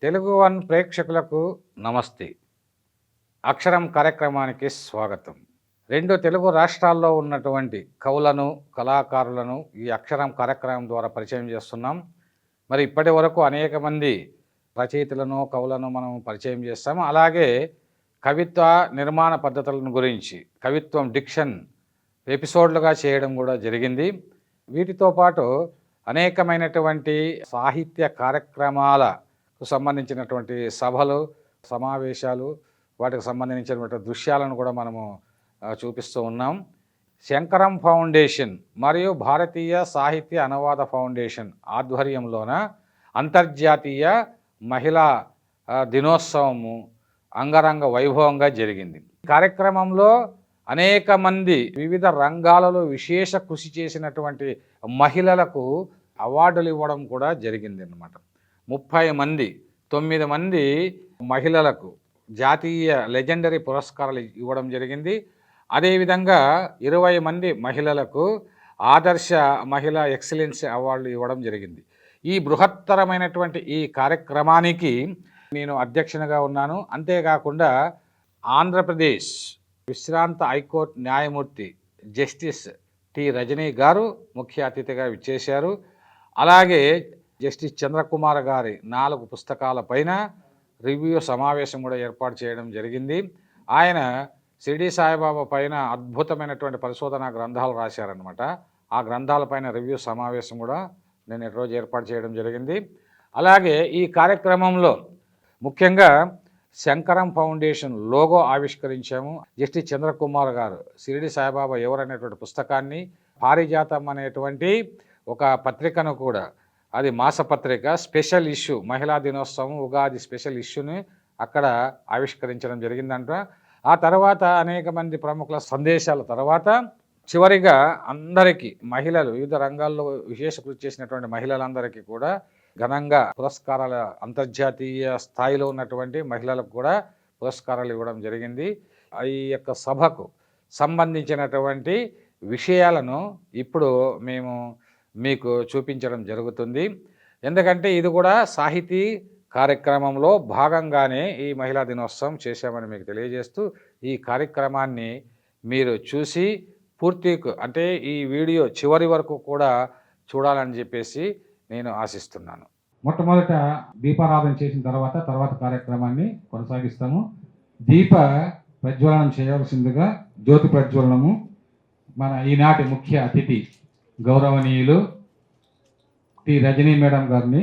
Telugu one ప్రేక్షకులకు నమస్తే. అక్షరం కార్యక్రమానికి స్వాగతం. రెండు తెలుగు రాష్ట్రాల్లో ఉన్నటువంటి కవులను, కళాకారులను ఈ అక్షరం కార్యక్రమం ద్వారా పరిచయం చేస్తున్నాం. మరి ఇప్పటి వరకు అనేక మంది రచయితలను, కవులను మనం పరిచయం చేస్తాము. అలాగే కవిత్వ నిర్మాణ పద్ధతులను గురించి కవిత్వం డిక్షన్ ఎపిసోడ్లుగా చేయడం కూడా జరిగింది. వీటితో పాటు అనేకమైనటువంటి సాహిత్య కార్యక్రమాలకు సంబంధించినటువంటి సభలు, సమావేశాలు, వాటికి సంబంధించినటువంటి దృశ్యాలను కూడా మనము చూపిస్తూ ఉన్నాం. శంకరం ఫౌండేషన్ మరియు భారతీయ సాహిత్య అనువాద ఫౌండేషన్ ఆధ్వర్యంలోన అంతర్జాతీయ మహిళా దినోత్సవము అంగరంగ వైభవంగా జరిగింది. కార్యక్రమంలో అనేక మంది వివిధ రంగాలలో విశేష కృషి చేసినటువంటి మహిళలకు అవార్డులు ఇవ్వడం కూడా జరిగింది అన్నమాట. 30 మంది, 9 మంది మహిళలకు జాతీయ లెజెండరీ పురస్కారాలు ఇవ్వడం జరిగింది. అదేవిధంగా 20 మంది మహిళలకు ఆదర్శ మహిళా ఎక్సలెన్స్ అవార్డులు ఇవ్వడం జరిగింది. ఈ బృహత్తరమైనటువంటి ఈ కార్యక్రమానికి నేను అధ్యక్షునిగా ఉన్నాను. అంతేకాకుండా ఆంధ్రప్రదేశ్ విశ్రాంత హైకోర్టు న్యాయమూర్తి జస్టిస్ టి రజనీ గారు ముఖ్య అతిథిగా విచ్చేశారు. అలాగే జస్టిస్ చంద్రకుమార్ గారి 4 పుస్తకాల పైన రివ్యూ సమావేశం కూడా ఏర్పాటు చేయడం జరిగింది. ఆయన షిరిడి సాయిబాబా పైన అద్భుతమైనటువంటి పరిశోధనా గ్రంథాలు రాశారనమాట. ఆ గ్రంథాలపైన రివ్యూ సమావేశం కూడా నేను ఈరోజు ఏర్పాటు చేయడం జరిగింది. అలాగే ఈ కార్యక్రమంలో ముఖ్యంగా శంకరం ఫౌండేషన్ లోగో ఆవిష్కరించాము. జస్టిస్ చంద్రకుమార్ గారు షిరిడి సాయిబాబా ఎవరనేటువంటి పుస్తకాన్ని, పారిజాతం అనేటువంటి ఒక పత్రికను కూడా, అది మాసపత్రిక, స్పెషల్ ఇష్యూ, మహిళా దినోత్సవం ఉగాది స్పెషల్ ఇష్యూని అక్కడ ఆవిష్కరించడం జరిగిందంట. ఆ తర్వాత అనేక మంది ప్రముఖుల సందేశాల తర్వాత చివరిగా అందరికీ మహిళలు, వివిధ రంగాల్లో విశేష కృషి చేసినటువంటి మహిళలందరికీ కూడా ఘనంగా పురస్కారాల, అంతర్జాతీయ స్థాయిలో ఉన్నటువంటి మహిళలకు కూడా పురస్కారాలు ఇవ్వడం జరిగింది. ఈ యొక్క సభకు సంబంధించినటువంటి విషయాలను ఇప్పుడు మేము మీకు చూపించడం జరుగుతుంది. ఎందుకంటే ఇది కూడా సాహితీ కార్యక్రమంలో భాగంగానే ఈ మహిళా దినోత్సవం చేశామని మీకు తెలియజేస్తూ, ఈ కార్యక్రమాన్ని మీరు చూసి పూర్తి, అంటే ఈ వీడియో చివరి వరకు కూడా చూడాలని చెప్పేసి నేను ఆశిస్తున్నాను. మొట్టమొదట దీపారాధన చేసిన తర్వాత కార్యక్రమాన్ని కొనసాగిస్తాము. దీప ప్రజ్వలనం చేయవలసిందిగా జ్యోతి ప్రజ్వలనము మన ఈనాటి ముఖ్య అతిథి గౌరవనీయులు టి రజనీ మేడం గారిని,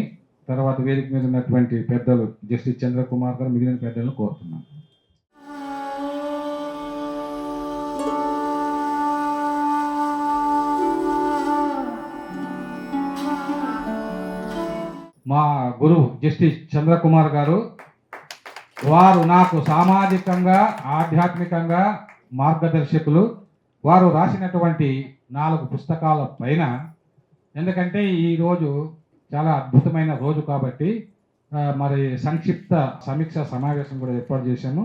తర్వాత వేదిక మీద ఉన్నటువంటి పెద్దలు జస్టిస్ చంద్రకుమార్ గారు, మిగిలిన పెద్దలను కోరుతున్నాను. మా గురువు జస్టిస్ చంద్రకుమార్ గారు, వారు నాకు సామాజికంగా, ఆధ్యాత్మికంగా మార్గదర్శకులు. వారు రాసినటువంటి 4 పుస్తకాల పైన, ఎందుకంటే ఈరోజు చాలా అద్భుతమైన రోజు కాబట్టి మరి సంక్షిప్త సమీక్ష సమావేశం కూడా ఏర్పాటు చేశాము.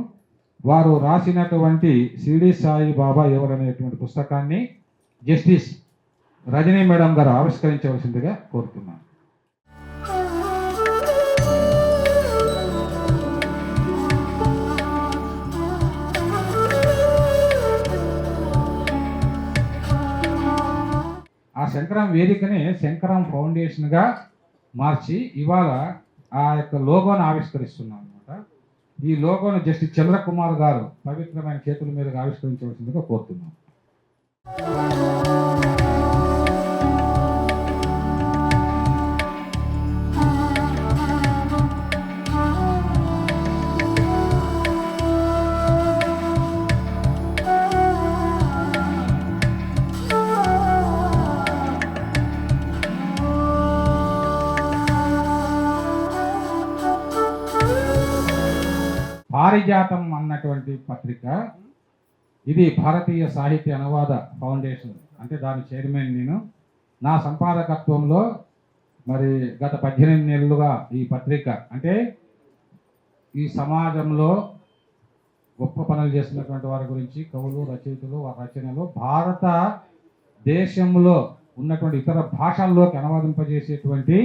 వారు రాసినటువంటి షిరిడి సాయి బాబా ఎవరనేటువంటి పుస్తకాన్ని జస్టిస్ రజనీ మేడం గారు ఆవిష్కరించవలసిందిగా కోరుతున్నాను. ఆ శంకరం వేదికనే శంకరం ఫౌండేషన్గా మార్చి ఇవాళ ఆ యొక్క లోగోను ఆవిష్కరిస్తున్నాం అనమాట. ఈ లోగోను జస్టిస్ చంద్రకుమార్ గారు పవిత్రమైన చేతుల మీదుగా ఆవిష్కరించవలసిందిగా కోరుతున్నాం. పారిజాతం అన్నటువంటి పత్రిక, ఇది భారతీయ సాహిత్య అనువాద ఫౌండేషన్, అంటే దాని చైర్మన్ నేను. నా సంపాదకత్వంలో మరి గత 18 నెలలుగా ఈ పత్రిక, అంటే ఈ సమాజంలో గొప్ప పనులు చేస్తున్నటువంటి వారి గురించి, కవులు, రచయితలు, వారి రచనలు భారత దేశంలో ఉన్నటువంటి ఇతర భాషల్లోకి అనువాదింపజేసేటువంటి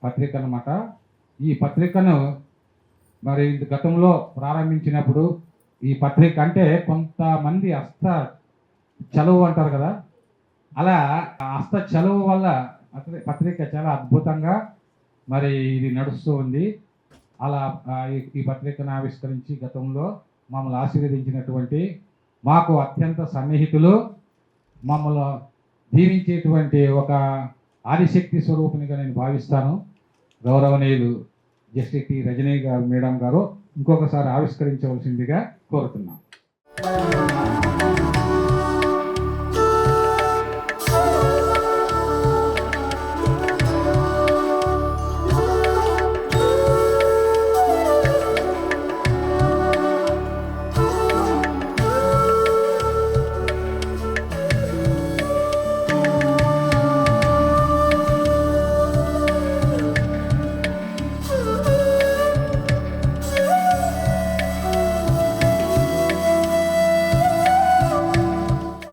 పత్రిక అన్నమాట. ఈ పత్రికను మరి గతంలో ప్రారంభించినప్పుడు ఈ పత్రిక అంటే కొంతమంది చలువు అంటారు కదా, అలా చలువు వల్ల పత్రిక చాలా అద్భుతంగా మరి ఇది నడుస్తూ ఉంది. అలా ఈ పత్రికను ఆవిష్కరించి గతంలో మమ్మల్ని ఆశీర్వదించినటువంటి మాకు అత్యంత సన్నిహితులు, మమ్మల్ని దీవించేటువంటి ఒక ఆదిశక్తి స్వరూపినిగా నేను భావిస్తాను. గౌరవనీయులు జస్టిస్ టి రజనీ గారు మేడం గారు ఇంకొకసారి ఆవిష్కరించవలసిందిగా కోరుతున్నాం.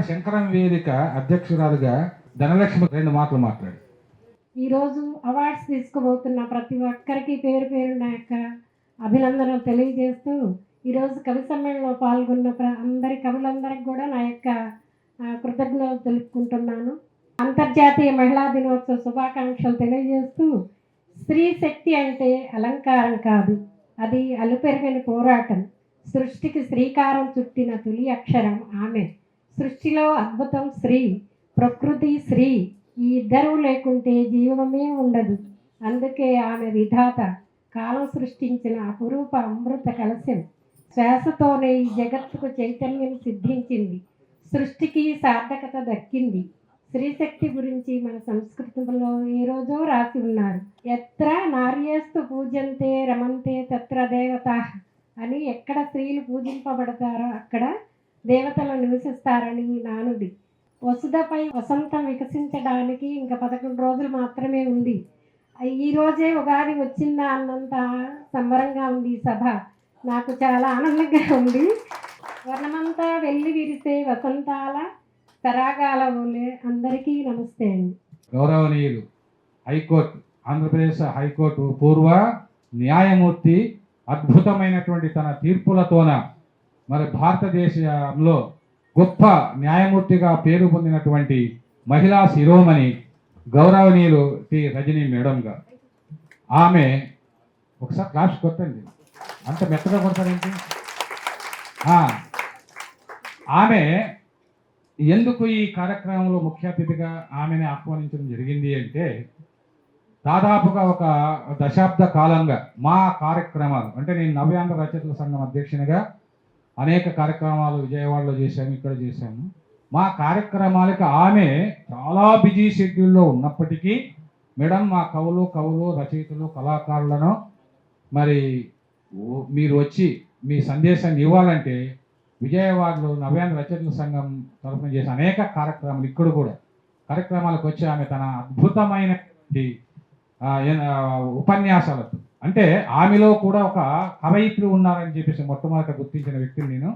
శంకరం వేదిక అధ్యక్షురాలుగా ధనలక్ష్మి 2 మాటలు మాట్లాడు. ఈరోజు అవార్డ్స్ తీసుకోబోతున్న ప్రతి ఒక్కరికి పేరు పేరు నా యొక్క అభినందనలు తెలియజేస్తూ, ఈరోజు కవి సమ్మేళనంలో పాల్గొన్న అందరి కవులందరికీ కూడా నా యొక్క కృతజ్ఞతలు తెలుపుకుంటున్నాను. అంతర్జాతీయ మహిళా దినోత్సవ శుభాకాంక్షలు తెలియజేస్తూ, స్త్రీ శక్తి అంటే అలంకారం కాదు, అది అలుపెరగని పోరాటం. సృష్టికి శ్రీకారం చుట్టిన తొలి అక్షరం ఆమె. సృష్టిలో అద్భుతం స్త్రీ, ప్రకృతి స్త్రీ, ఈ ఇద్దరూ లేకుంటే జీవమే ఉండదు. అందుకే ఆమె విధాత, కాలం సృష్టించిన అపురూప అమృత కలశం. శ్వాసతోనే ఈ జగత్తుకు చైతన్యం సిద్ధించింది, సృష్టికి సార్థకత దక్కింది. స్త్రీశక్తి గురించి మన సంస్కృతంలో ఏ రోజో రాసి ఉన్నారు. ఎత్ర నార్యేస్తు పూజంతే రమంతే తత్ర దేవతా అని. ఎక్కడ స్త్రీలు పూజింపబడతారో అక్కడ దేవతలు నివసిస్తారని నానుడి. వసుధపై వసంతం వికసించడానికి ఇంకా 11 రోజులు మాత్రమే ఉంది. ఈరోజే ఉగాది వచ్చిందా అన్నంత సంబరంగా ఉంది ఈ సభ. నాకు చాలా ఆనందంగా ఉంది. వర్ణమంతా వెళ్ళి విరిసే వసంతాల తరాగాల ఓలే. అందరికీ నమస్తే అండి. గౌరవనీయులు హైకోర్టు, ఆంధ్రప్రదేశ్ హైకోర్టు పూర్వ న్యాయమూర్తి అద్భుతమైనటువంటి తన తీర్పులతోన మరి భారతదేశంలో గొప్ప న్యాయమూర్తిగా పేరు పొందినటువంటి మహిళా శిరోమణి గౌరవనీయులు టి రజనీ మేడం గారు. ఆమె ఒకసారి క్లాస్ కొట్టండి, అంత మెత్తగా కొడతారేంటి? ఆమె ఎందుకు ఈ కార్యక్రమంలో ముఖ్య అతిథిగా ఆమెను ఆహ్వానించడం జరిగింది అంటే, దాదాపుగా ఒక దశాబ్ద కాలంగా మా కార్యక్రమాలు అంటే నేను నవ్యాంధ్ర రచయితల సంఘం అధ్యక్షునిగా అనేక కార్యక్రమాలు విజయవాడలో చేశాము, ఇక్కడ చేశాము. మా కార్యక్రమాలకు ఆమె చాలా బిజీ షెడ్యూల్లో ఉన్నప్పటికీ, మేడం మా కవులు రచయితలు కళాకారులను మరి మీరు వచ్చి మీ సందేశాన్ని ఇవ్వాలంటే విజయవాడలో నవ్యాంధ్ర రచయితల సంఘం తరఫున చేసే అనేక కార్యక్రమాలు ఇక్కడ కూడా కార్యక్రమాలకు వచ్చి ఆమె తన అద్భుతమైన ఉపన్యాసాలతో, అంటే ఆమెలో కూడా ఒక కవయిత్రి ఉన్నారని చెప్పేసి మొట్టమొదట గుర్తించిన వ్యక్తిని నేను.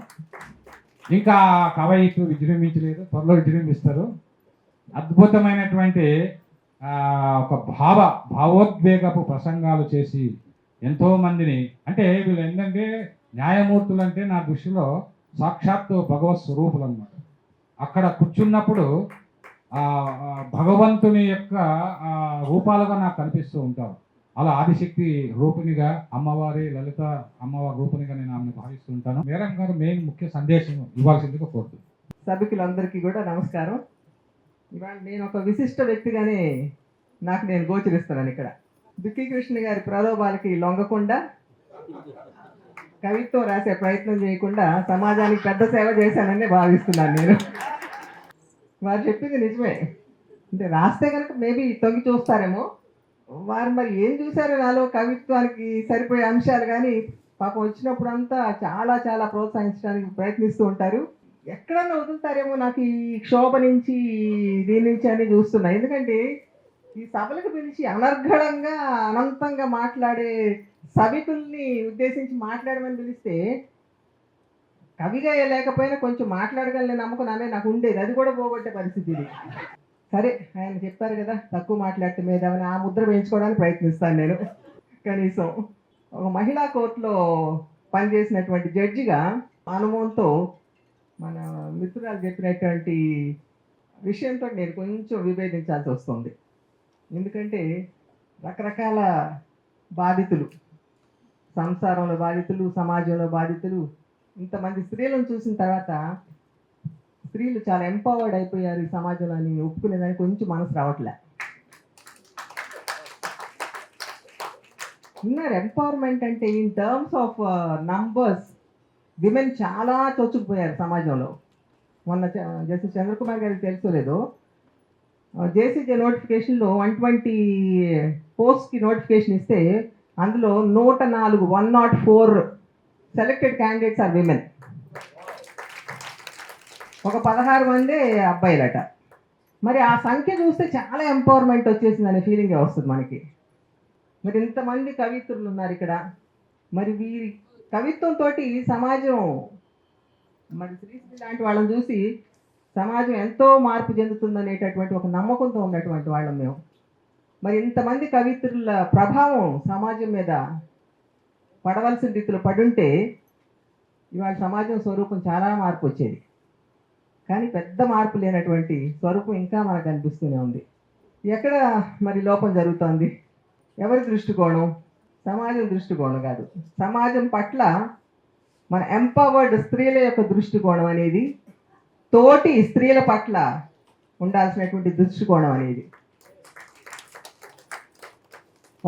ఇంకా కవయిత్రి విజృంభించలేదు, త్వరలో విజృంభిస్తారు. అద్భుతమైనటువంటి ఒక భావోద్వేగపు ప్రసంగాలు చేసి ఎంతోమందిని, అంటే వీళ్ళు ఏంటంటే న్యాయమూర్తులు అంటే నా దృష్టిలో సాక్షాత్తు భగవత్ స్వరూపులు అన్నమాట. అక్కడ కూర్చున్నప్పుడు భగవంతుని యొక్క రూపాలుగా నాకు కనిపిస్తూ ఉంటారు. అలా ఆదిశక్తి రూపిణిగా, అమ్మవారి లలిత అమ్మవారి రూపిణిగా నేను ఆమెను భావిస్తూ ఉంటాను. మేడం గారు మెయిన్ ముఖ్య సందేశం ఇవ్వాల్సిందిగా కోరుతున్నాను. సభికులందరికీ కూడా నమస్కారం. ఇవాళ నేను ఒక విశిష్ట వ్యక్తిగానే నాకు నేను గోచరిస్తున్నాను. ఇక్కడ దుక్కి కృష్ణ గారి ప్రలోభాలకి లొంగకుండా, కవిత్వం రాసే ప్రయత్నం చేయకుండా సమాజానికి పెద్ద సేవ చేశానని భావిస్తున్నాను నేను. వారు చెప్పింది నిజమే. అంటే రాస్తే కనుక మేబీ తొంగి చూస్తారేమో, వారు మరి ఏం చూశారో నాలో కవిత్వానికి సరిపోయే అంశాలు, కానీ పాపం వచ్చినప్పుడు అంతా చాలా చాలా ప్రోత్సహించడానికి ప్రయత్నిస్తూ ఉంటారు. ఎక్కడన్నా వదులుతారేమో నాకు ఈ క్షోభ నుంచి దీని నుంచి అని చూస్తున్నా. ఎందుకంటే ఈ సభలకు పిలిచి అనర్ఘళంగా అనంతంగా మాట్లాడే సభికుల్ని ఉద్దేశించి మాట్లాడమని పిలిస్తే కవిగా లేకపోయినా కొంచెం మాట్లాడగలనే నమ్మకం నాకు ఉండేది. అది కూడా పోగొట్టే పరిస్థితి ఇది. సరే, ఆయన చెప్పారు కదా తక్కువ మాట్లాడితే మేధావని, ఆ ముద్ర వేయించుకోవడానికి ప్రయత్నిస్తాను నేను. కనీసం ఒక మహిళా కోర్టులో పనిచేసినటువంటి జడ్జిగా అనుభవంతో మన మిత్రురాలు చెప్పినటువంటి విషయంతో నేను కొంచెం విభేదించాల్సి వస్తుంది. ఎందుకంటే రకరకాల బాధితులు, సంసారంలో బాధితులు, సమాజంలో బాధితులు, ఇంతమంది స్త్రీలను చూసిన తర్వాత స్త్రీలు చాలా ఎంపవర్డ్ అయిపోయారు ఈ సమాజంలో అని ఒప్పుకునేదానికి కొంచెం మనసు రావట్లే. ఉన్నారు ఎంపవర్మెంట్ అంటే in terms of numbers women చాలా చొచ్చుకుపోయారు సమాజంలో. మొన్న జస్టిస్ చంద్రకుమార్ గారికి తెలుసో లేదో, జేసీజే నోటిఫికేషన్లో 120 పోస్ట్కి నోటిఫికేషన్ ఇస్తే అందులో 104 సెలెక్టెడ్ క్యాండిడేట్స్ ఆర్ విమెన్. ఒక 16 మందే అబ్బాయిలట. మరి ఆ సంఖ్య చూస్తే చాలా ఎంపవర్మెంట్ వచ్చేసింది అనే ఫీలింగే వస్తుంది మనకి. మరి ఇంతమంది కవిత్రులు ఉన్నారు ఇక్కడ. మరి వీరి కవిత్వంతో సమాజం, మరి శ్రీశ్రీ లాంటి వాళ్ళని చూసి సమాజం ఎంతో మార్పు చెందుతుందనేటటువంటి ఒక నమ్మకంతో ఉన్నటువంటి వాళ్ళం మేము. మరి ఇంతమంది కవిత్రుల ప్రభావం సమాజం మీద పడవలసిన రీతిలో పడుంటే ఇవాళ సమాజం స్వరూపం చాలా మార్పు వచ్చేది. కానీ పెద్ద మార్పు లేనటువంటి స్వరూపం ఇంకా మనకు అనిపిస్తూనే ఉంది. ఎక్కడ మరి లోపం జరుగుతోంది? ఎవరి దృష్టికోణం? సమాజం దృష్టికోణం కాదు. సమాజం పట్ల మన ఎంపవర్డ్ స్త్రీల యొక్క దృష్టికోణం అనేది, తోటి స్త్రీల పట్ల ఉండాల్సినటువంటి దృష్టికోణం అనేది.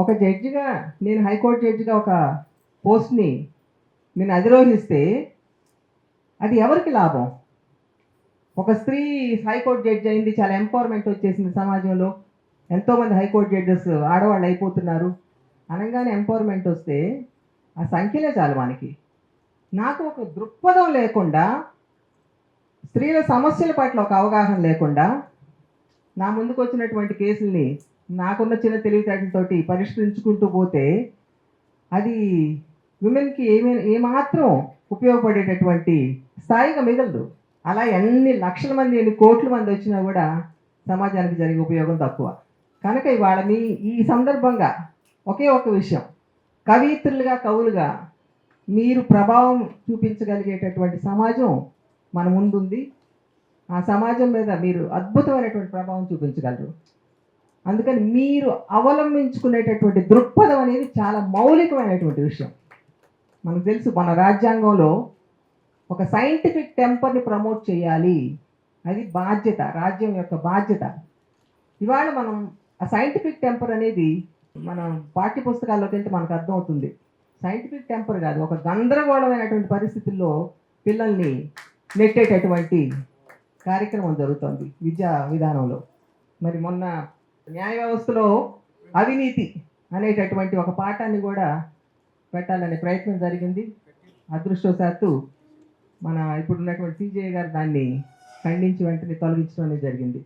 ఒక జడ్జిగా, నేను హైకోర్టు జడ్జిగా ఒక పోస్ట్ని నేను అధిరోహిస్తే అది ఎవరికి లాభం? ఒక స్త్రీ హైకోర్టు జడ్జి అయింది, చాలా ఎంపవర్మెంట్ వచ్చేసింది సమాజంలో, ఎంతోమంది హైకోర్టు జడ్జెస్ ఆడవాళ్ళు అయిపోతున్నారు అనగానే ఎంపవర్మెంట్ వస్తే ఆ సంఖ్యలే చాలు మనకి. నాకు ఒక దృక్పథం లేకుండా, స్త్రీల సమస్యల పట్ల ఒక అవగాహన లేకుండా నా ముందుకు వచ్చినటువంటి కేసుల్ని నాకున్న చిన్న తెలివితేటలతోటి పరిష్కరించుకుంటూ పోతే అది విమెన్కి ఏమాత్రం ఉపయోగపడేటటువంటి స్థాయిగా మిగలదు. అలా ఎన్ని లక్షల మంది, ఎన్ని కోట్ల మంది వచ్చినా కూడా సమాజానికి జరిగే ఉపయోగం తక్కువ. కనుక ఇవాళ ఈ సందర్భంగా ఒకే ఒక విషయం, కవిత్రులుగా, కవులుగా మీరు ప్రభావం చూపించగలిగేటటువంటి సమాజం మన ముందుంది. ఆ సమాజం మీద మీరు అద్భుతమైనటువంటి ప్రభావం చూపించగలరు. అందుకని మీరు అవలంబించుకునేటటువంటి దృక్పథం అనేది చాలా మౌలికమైనటువంటి విషయం. మనకు తెలుసు, మన రాజ్యాంగంలో ఒక సైంటిఫిక్ టెంపర్ని ప్రమోట్ చేయాలి, అది బాధ్యత, రాజ్యం యొక్క బాధ్యత. ఇవాళ మనం ఆ సైంటిఫిక్ టెంపర్ అనేది మనం పాఠ్య పుస్తకాల్లోకి వెళ్తే మనకు అర్థమవుతుంది. సైంటిఫిక్ టెంపర్ కాదు, ఒక గందరగోళమైనటువంటి పరిస్థితుల్లో పిల్లల్ని నెట్టేటటువంటి కార్యక్రమం జరుగుతుంది విద్యా విధానంలో. మరి మొన్న న్యాయ వ్యవస్థలో అవినీతి అనేటటువంటి ఒక పాఠాన్ని కూడా పెట్టాలనే ప్రయత్నం జరిగింది. అదృష్టవశాత్తు మన ఇప్పుడున్నటువంటి సిజే గారు దాన్ని ఖండించి వెంటనే తొలగించడం అనేది జరిగింది.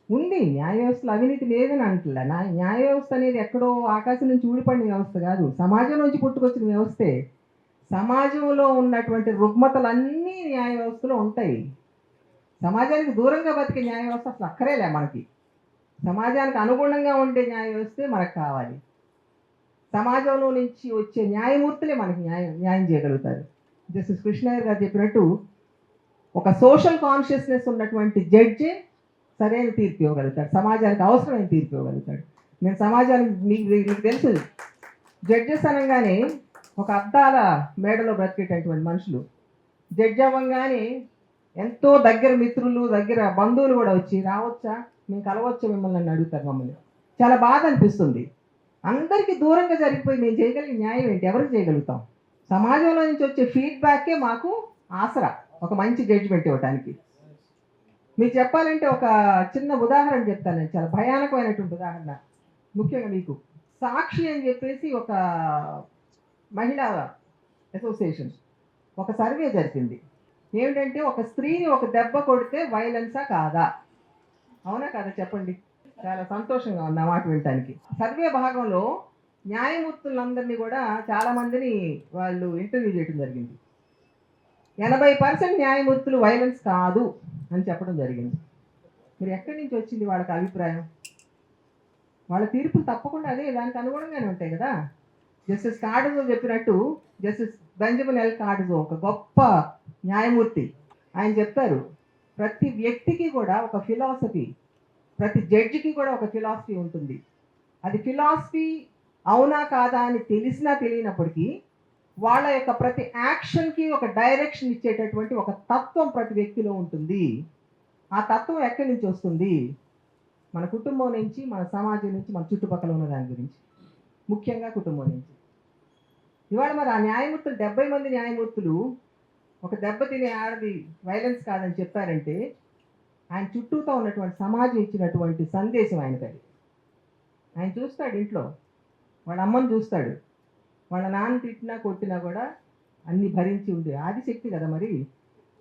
ఉంది న్యాయ వ్యవస్థలో అవినీతి లేదని అంటలే. న్యాయ వ్యవస్థ అనేది ఎక్కడో ఆకాశం నుంచి ఊడిపడిన వ్యవస్థ కాదు, సమాజం నుంచి పుట్టుకొచ్చిన వ్యవస్థే. సమాజంలో ఉన్నటువంటి రుగ్మతలన్నీ న్యాయ వ్యవస్థలో ఉంటాయి. సమాజానికి దూరంగా బతికే న్యాయ వ్యవస్థ అసలు అక్కరేలే మనకి. సమాజానికి అనుగుణంగా ఉండే న్యాయ వ్యవస్థే మనకు కావాలి. సమాజంలో నుంచి వచ్చే న్యాయమూర్తులే మనకి న్యాయం చేయగలుగుతారు. జస్టిస్ కృష్ణయ్య గారు చెప్పినట్టు ఒక సోషల్ కాన్షియస్నెస్ ఉన్నటువంటి జడ్జే సరైన తీర్పు ఇవ్వగలుగుతాడు, సమాజానికి అవసరమైన తీర్పు ఇవ్వగలుగుతాడు. నేను సమాజానికి మీకు తెలుసు, జడ్జెస్ అనగానే ఒక అద్దాల మేడలో బ్రతికేటటువంటి మనుషులు. జడ్జి అవ్వగానే ఎంతో దగ్గర మిత్రులు, దగ్గర బంధువులు కూడా వచ్చి రావచ్చా, మేము కలవచ్చా మిమ్మల్ని అని అడుగుతారు మమ్మల్ని. చాలా బాధ అనిపిస్తుంది. అందరికీ దూరంగా జరిగిపోయి మేము చేయగలిగే న్యాయం ఏంటి? ఎవరికి చేయగలుగుతాం? సమాజంలో నుంచి వచ్చే ఫీడ్బ్యాకే మాకు ఆసరా ఒక మంచి జడ్జిమెంట్ ఇవ్వడానికి. మీకు చెప్పాలంటే ఒక చిన్న ఉదాహరణ చెప్తాను నేను, చాలా భయానకమైనటువంటి ఉదాహరణ. ముఖ్యంగా మీకు సాక్షి అని చెప్పేసి ఒక మహిళా అసోసియేషన్ ఒక సర్వే జరిపింది. ఏమిటంటే ఒక స్త్రీని ఒక దెబ్బ కొడితే వైలెన్సా కాదా? అవునా కాదా చెప్పండి. చాలా సంతోషంగా ఉంది ఆ మాట వినటానికి. సర్వే భాగంలో న్యాయమూర్తులందరినీ కూడా చాలామందిని వాళ్ళు ఇంటర్వ్యూ చేయడం జరిగింది. 80% న్యాయమూర్తులు వైలెన్స్ కాదు అని చెప్పడం జరిగింది. మరి ఎక్కడి నుంచి వచ్చింది వాళ్ళకి అభిప్రాయం? వాళ్ళ తీర్పులు తప్పకుండా అదే దానికి అనుగుణంగానే ఉంటాయి కదా. జస్టిస్ కార్డజో చెప్పినట్టు, జస్టిస్ బెంజమిన్ ఎల్ కార్డజో ఒక గొప్ప న్యాయమూర్తి, ఆయన చెప్తారు ప్రతి వ్యక్తికి కూడా ఒక ఫిలాసఫీ, ప్రతి జడ్జికి కూడా ఒక ఫిలాసఫీ ఉంటుంది. అది ఫిలాసఫీ అవునా కాదా అని తెలిసినా తెలియనప్పటికీ వాళ్ళ యొక్క ప్రతి యాక్షన్కి ఒక డైరెక్షన్ ఇచ్చేటటువంటి ఒక తత్వం ప్రతి వ్యక్తిలో ఉంటుంది. ఆ తత్వం ఎక్కడి నుంచి వస్తుంది? మన కుటుంబం నుంచి, మన సమాజం నుంచి, మన చుట్టుపక్కల ఉన్న దాని గురించి, ముఖ్యంగా కుటుంబం నుంచి. ఇవాళ మరి ఆ న్యాయమూర్తులు 70 మంది న్యాయమూర్తులు ఒక దెబ్బతినే ఆడది వైలెన్స్ కాదని చెప్పారంటే ఆయన చుట్టూతో ఉన్నటువంటి సమాజం ఇచ్చినటువంటి సందేశం ఆయనకి అది. ఆయన చూస్తాడు ఇంట్లో, వాళ్ళ అమ్మని చూస్తాడు, వాళ్ళ నాన్న తిట్టినా కొట్టినా కూడా అన్ని భరించి ఉంది ఆదిశక్తి కదా. మరి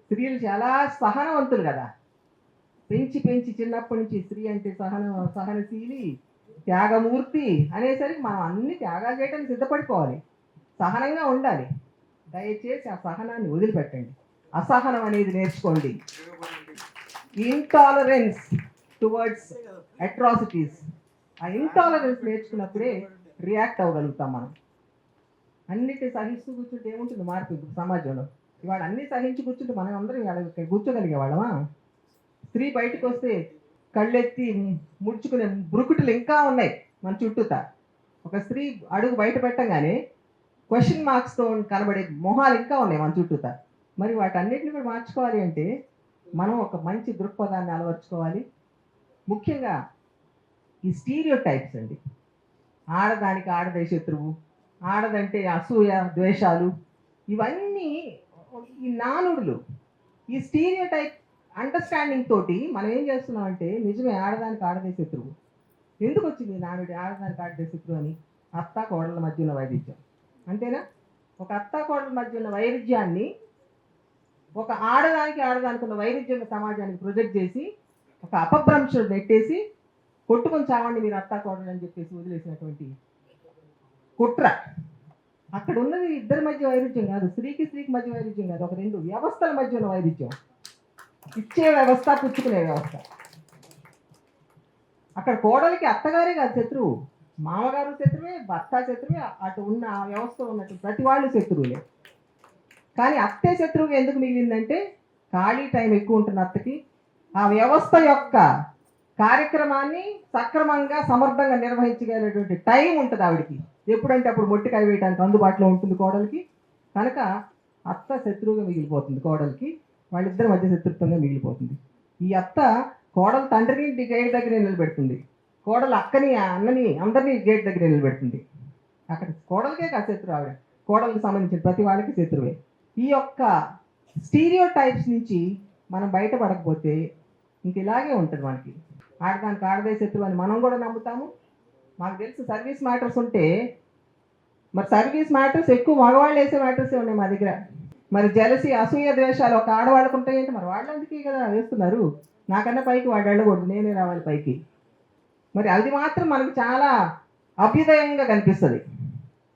స్త్రీలు చాలా సహనవంతులు కదా, పెంచి పెంచి చిన్నప్పటి నుంచి స్త్రీ అంటే సహనశీలి, త్యాగమూర్తి అనేసరికి మనం అన్ని త్యాగాలు చేయడానికి సిద్ధపడిపోవాలి, సహనంగా ఉండాలి. దయచేసి ఆ సహనాన్ని వదిలిపెట్టండి, అసహనం అనేది నేర్చుకోండి. ఇంటాలరెన్స్ టువర్డ్స్ అట్రాసిటీస్, ఆ ఇంటాలరెన్స్ నేర్చుకున్నప్పుడే రియాక్ట్ అవ్వగలుగుతాం మనం. అన్నిటి సహిస్తూ కూర్చుంటే ఏముంటుంది మార్పు ఇప్పుడు సమాజంలో? ఇవాళ అన్ని సహించి కూర్చుంటే మనం అందరం ఇక్కడ కూర్చోగలిగే వాళ్ళమా? స్త్రీ బయటకు వస్తే కళ్ళెత్తి ముడుచుకునే బ్రుకుటులు ఇంకా ఉన్నాయి మన చుట్టూతా. ఒక స్త్రీ అడుగు బయట పెట్టగానే క్వశ్చన్ మార్క్స్తో కనబడే మొహాలు ఇంకా ఉన్నాయి మన చుట్టూతా. మరి వాటన్నిటిని కూడా మార్చుకోవాలి అంటే మనం ఒక మంచి దృక్పథాన్ని అలవర్చుకోవాలి. ముఖ్యంగా ఈ స్టీరియో టైప్స్ అండి, ఆడదానికి ఆడదే శత్రువు, ఆడదంటే అసూయ, ద్వేషాలు, ఇవన్నీ ఈ నానుడులు. ఈ స్టీరియో టైప్ అండర్స్టాండింగ్ తోటి మనం ఏం చేస్తున్నామంటే నిజమే ఆడదానికి ఆడదే శత్రువు. ఎందుకు వచ్చింది నానుడి ఆడదానికి ఆడదే శత్రువు అని? అత్త కోడళ్ళ మధ్య ఉన్న వైరుధ్యం, అంతేనా? ఒక అత్త కోడళ్ళ మధ్య ఉన్న వైరుధ్యాన్ని ఒక ఆడదానికి ఉన్న వైరుధ్యంగా సమాజానికి ప్రొజెక్ట్ చేసి ఒక అపభ్రంశం నెట్టేసి కొట్టుకొని చావండి మీరు అత్తా కోడలు అని చెప్పేసి వదిలేసినటువంటి కుట్ర. అక్కడ ఉన్నది ఇద్దరి మధ్య వైరుధ్యం కాదు, స్త్రీకి మధ్య వైరుధ్యం కాదు, ఒక రెండు వ్యవస్థల మధ్య ఉన్న వైరుధ్యం. ఇచ్చే వ్యవస్థ, పుచ్చుకునే వ్యవస్థ. అక్కడ కోడలికి అత్తగారే కాదు శత్రువు, మామగారు శత్రువే, భర్త శత్రువే, అటు ఉన్న ఆ వ్యవస్థలో ఉన్నట్టు ప్రతి వాళ్ళు శత్రువులే. కానీ అత్తే శత్రువుగా ఎందుకు మిగిలిందంటే ఖాళీ టైం ఎక్కువ ఉంటుంది అత్తకి, ఆ వ్యవస్థ యొక్క కార్యక్రమాన్ని సక్రమంగా సమర్థంగా నిర్వహించగలిగేటువంటి టైం ఉంటుంది ఆవిడికి. ఎప్పుడంటే అప్పుడు మొట్టికాయ వేయడానికి అందుబాటులో ఉంటుంది కోడలికి. కనుక అత్త శత్రువుగా మిగిలిపోతుంది కోడలికి, వాళ్ళిద్దరి మధ్య శత్రుత్వంగా మిగిలిపోతుంది. ఈ అత్త కోడలు తండ్రిని గేట్ దగ్గర నిలబెడుతుంది, కోడలు అక్కని అన్నని అందరినీ గేట్ దగ్గర నిలబెడుతుంది. అక్కడ కోడలకే కాదు శత్రువు ఆవిడ, కోడలకు సంబంధించిన ప్రతి వాళ్ళకి శత్రువే. ఈ యొక్క స్టీరియో టైప్స్ నుంచి మనం బయటపడకపోతే ఇంక ఇలాగే ఉంటుంది మనకి. ఆడదానికి ఆడదే శత్రువు అని మనం కూడా నమ్ముతాము. మాకు తెలుసు సర్వీస్ మ్యాటర్స్ ఉంటే, మరి సర్వీస్ మ్యాటర్స్ ఎక్కువ మగవాళ్ళు వేసే మ్యాటర్సే ఉన్నాయి మా దగ్గర. మరి జలసి, అసూయ, ద్వేషాలు ఒక ఆడవాళ్ళకు ఉంటాయంటే మరి వాళ్ళందుకే కదా వేస్తున్నారు. నాకన్నా పైకి వాడు వెళ్ళకూడదు, నేనే రావాలి పైకి. మరి అది మాత్రం మనకు చాలా అభ్యుదయంగా కనిపిస్తుంది.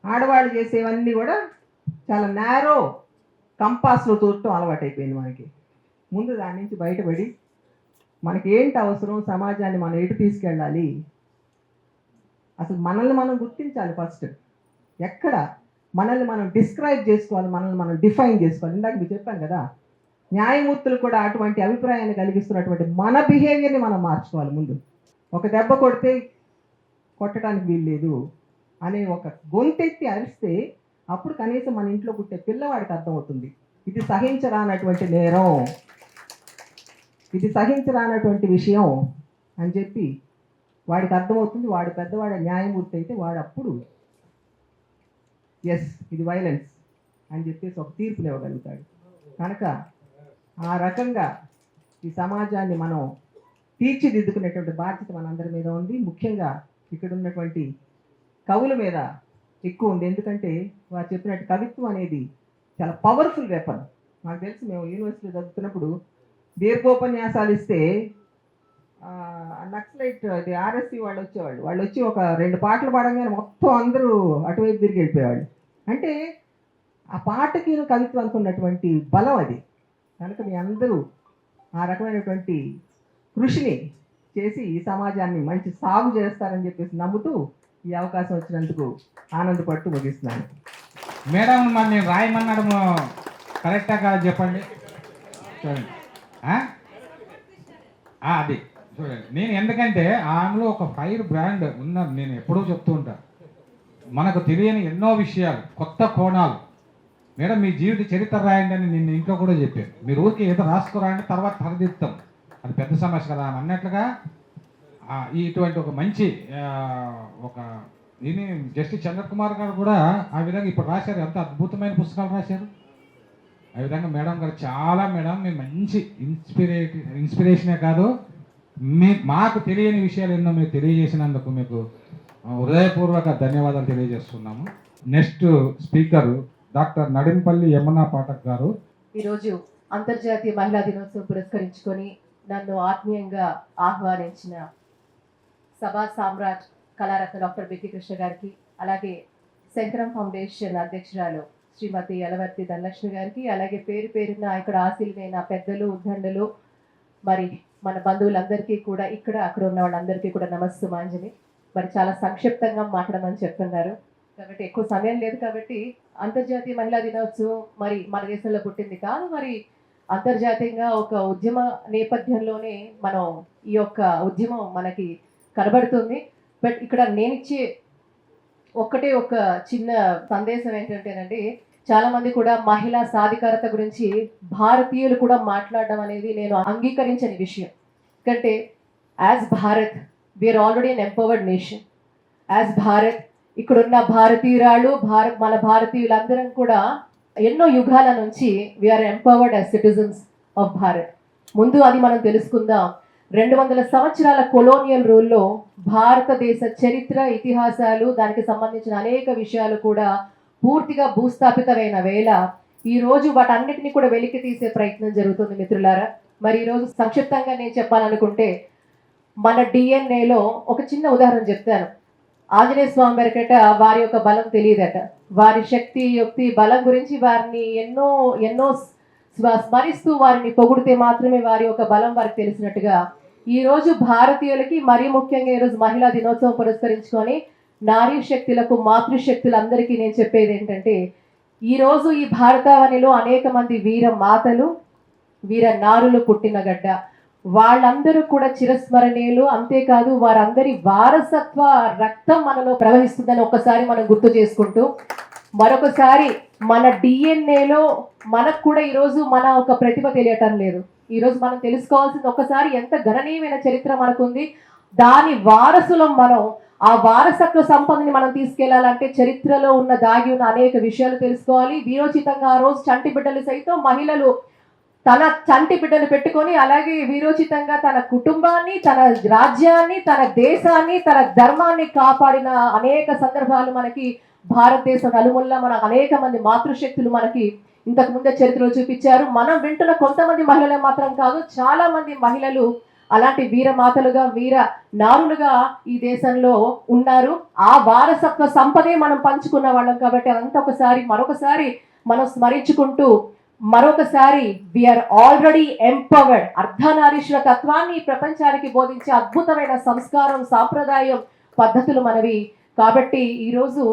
ఆడవాళ్ళు చేసేవన్నీ కూడా చాలా నేరో కంపాస్లో చూడటం అలవాటైపోయింది మనకి. ముందు దాని నుంచి బయటపడి మనకి ఏంటి అవసరం, సమాజాన్ని మనం ఎటు తీసుకెళ్ళాలి, అసలు మనల్ని మనం గుర్తించాలి ఫస్ట్. ఎక్కడ మనల్ని మనం డిస్క్రైబ్ చేసుకోవాలి, మనల్ని మనం డిఫైన్ చేసుకోవాలి. ఇందాక మీరు చెప్పాను కదా, న్యాయమూర్తులు కూడా అటువంటి అభిప్రాయాన్ని కలిగిస్తున్నటువంటి మన బిహేవియర్ని మనం మార్చుకోవాలి. ముందు ఒక దెబ్బ కొడితే కొట్టడానికి వీల్లేదు అనే ఒక గొంతెత్తి అరిస్తే అప్పుడు కనీసం మన ఇంట్లో పుట్టే పిల్లవాడికి అర్థమవుతుంది ఇది సహించరానటువంటి నేరం, ఇది సహించరానటువంటి విషయం అని చెప్పి వాడికి అర్థమవుతుంది. వాడు పెద్దవాడు న్యాయమూర్తి అయితే వాడు అప్పుడు ఎస్ ఇది వైలెన్స్ అని చెప్పేసి ఒక తీర్పుని ఇవ్వగలుగుతాడు. కనుక ఆ రకంగా ఈ సమాజాన్ని మనం తీర్చిదిద్దుకునేటువంటి బాధ్యత మనందరి మీద ఉంది. ముఖ్యంగా ఇక్కడ ఉన్నటువంటి కవుల మీద ఎక్కువ ఉంది. ఎందుకంటే వారు చెప్పినట్టు కవిత్వం అనేది చాలా పవర్ఫుల్ వెపన్. నాకు తెలిసి మేము యూనివర్సిటీ చదువుతున్నప్పుడు దీర్ఘోపన్యాసాలు ఇస్తే నక్సలైట్ అది ఆర్ఎస్సీ వాళ్ళు వచ్చి ఒక 2 పాటలు పాడంగానే మొత్తం అందరూ అటువైపు తిరిగి వెళ్ళిపోయేవాళ్ళు. అంటే ఆ పాటకి కవిత్వానికి ఉన్నటువంటి బలం అది. కనుక మీ అందరూ ఆ రకమైనటువంటి కృషిని చేసి ఈ సమాజాన్ని మంచి సాగు చేస్తారని చెప్పేసి నమ్ముతూ ఈ అవకాశం వచ్చినందుకు ఆనందపడుతూ ముగిస్తున్నాను. మేడం మరి నేను రాయమన్నాడు కరెక్టా కాదు చెప్పండి. చూడండి అది చూడండి. నేను ఎందుకంటే ఆమెలో ఒక ఫైర్ బ్రాండ్ ఉన్నది. నేను ఎప్పుడూ చెప్తూ ఉంటాను, మనకు తెలియని ఎన్నో విషయాలు, కొత్త కోణాలు. మేడం మీ జీవిత చరిత్ర రాయండి అని నిన్న ఇంట్లో కూడా చెప్పాను. మీరు ఊరికి ఏదో రాసుకురాండి, తర్వాత తరదిస్తాం, అది పెద్ద సమస్య కదా అని అన్నట్లుగా ఇటువంటి ఒక మంచి ఒక దీన్ని జస్టిస్ చంద్రకుమార్ గారు కూడా ఆ విధంగా ఇప్పుడు రాశారు. ఎంత అద్భుతమైన పుస్తకాలు రాశారు. ఆ విధంగా మేడం గారు చాలా మేడం మీరు మంచి ఇన్స్పిరేషనే కాదు, మాకు తెలియని విషయాలు ఎన్నో మీరు తెలియజేసినందుకు మీకు హృదయపూర్వక ధన్యవాదాలు తెలియజేస్తున్నాము. Next speaker doctor Nadimpalli Yamuna Pathak గారు. ఈరోజు అంతర్జాతీయ మహిళా దినోత్సవం పురస్కరించుకొని నన్ను ఆత్మీయంగా ఆహ్వానించిన సభా సామ్రాట్ కళారత్న డాక్టర్ బికి కృష్ణ గారికి, అలాగే శంకరం ఫౌండేషన్ అధ్యక్షురాలు శ్రీమతి యలవర్తి ధనలక్ష్మి గారికి, అలాగే పేరు పేరున ఇక్కడ ఆశీలైన పెద్దలు ఉద్దండలు మరి మన బంధువులందరికీ కూడా అక్కడ ఉన్న వాళ్ళందరికీ కూడా నమస్సుమాంజలి. మరి చాలా సంక్షిప్తంగా మాట్లాడమని చెప్తున్నారు కాబట్టి ఎక్కువ సమయం లేదు కాబట్టి, అంతర్జాతీయ మహిళా దినోత్సవం మరి మన దేశంలో పుట్టింది కాదు, మరి అంతర్జాతీయంగా ఒక ఉద్యమ నేపథ్యంలోనే మనం ఈ యొక్క ఉద్యమం మనకి కనబడుతుంది. బట్ ఇక్కడ నేనిచ్చే ఒక్కటే ఒక చిన్న సందేశం ఏంటంటేనండి, చాలా మంది కూడా మహిళా సాధికారత గురించి భారతీయులు కూడా మాట్లాడడం అనేది నేను అంగీకరించని విషయం. ఎందుకంటే as Bharat we are already an empowered nation. As Bharat ఇక్కడున్న భారతీయురాళ్ళు మన భారతీయులందరం కూడా ఎన్నో యుగాల నుంచి we are empowered as citizens of Bharat. ముందు అది మనం తెలుసుకుందాం. 200 సంవత్సరాల కొలోనియల్ రూల్లో భారతదేశ చరిత్ర, ఇతిహాసాలు, దానికి సంబంధించిన అనేక విషయాలు కూడా పూర్తిగా భూస్థాపితమైన వేళ ఈరోజు వాటన్నిటిని కూడా వెలికి తీసే ప్రయత్నం జరుగుతుంది మిత్రులారా. మరి ఈరోజు సంక్షిప్తంగా నేను చెప్పాలనుకుంటే, మన డిఎన్ఏలో ఒక చిన్న ఉదాహరణ చెప్తాను. ఆంజనేయ స్వామి వారికట వారి యొక్క బలం తెలియదట. వారి శక్తి, యుక్తి, బలం గురించి వారిని ఎన్నో ఎన్నో స్మరిస్తూ వారిని పొగిడితే మాత్రమే వారి యొక్క బలం వారికి తెలిసినట్టుగా ఈరోజు భారతీయులకి మరీ ముఖ్యంగా ఈరోజు మహిళా దినోత్సవం పురస్కరించుకొని నారీ శక్తులకు, మాతృశక్తులందరికీ నేను చెప్పేది ఏంటంటే, ఈరోజు ఈ భారతావనిలో అనేక మంది వీర మాతలు, వీర నారులు పుట్టిన గడ్డ. వాళ్ళందరూ కూడా చిరస్మరణీయులు. అంతేకాదు వారందరి వారసత్వ రక్తం మనలో ప్రవహిస్తుందని ఒక్కసారి మనం గుర్తు చేసుకుంటూ, మరొకసారి మన డిఎన్ఏలో మనకు కూడా ఈరోజు మన ఒక ప్రతిభ తెలియటం లేదు. ఈరోజు మనం తెలుసుకోవాల్సింది ఒక్కసారి ఎంత గణనీయమైన చరిత్ర మనకుంది, దాని వారసులం మనం. ఆ వారసత్వ సంపదని మనం తీసుకెళ్లాలంటే చరిత్రలో ఉన్న దాగి ఉన్న అనేక విషయాలు తెలుసుకోవాలి. వీరోచితంగా ఆ రోజు చంటి బిడ్డలు సైతం మహిళలు తన చంటి బిడ్డను పెట్టుకొని అలాగే వీరోచితంగా తన కుటుంబాన్ని, తన రాజ్యాన్ని, తన దేశాన్ని, తన ధర్మాన్ని కాపాడిన అనేక సందర్భాలు మనకి భారతదేశ నలుమూలలా మన అనేక మంది మాతృశక్తులు మనకి ఇంతకు ముందే చరిత్రలో చూపించారు. మనం వింటున్న కొంతమంది మహిళలే మాత్రం కాదు, చాలా మంది మహిళలు అలాంటి వీరమాతలుగా, వీర నారులుగా ఈ దేశంలో ఉన్నారు. ఆ వారసత్వ సంపదే మనం పంచుకున్న వాళ్ళం కాబట్టి అదంతా మరొకసారి మనం స్మరించుకుంటూ, మరొకసారి వీఆర్ ఆల్రెడీ ఎంపవర్డ్. అర్ధనారీశ్వర తత్వాన్ని ప్రపంచానికి బోధించే అద్భుతమైన సంస్కారం, సాంప్రదాయం, పద్ధతులు మనవి. కాబట్టి ఈరోజు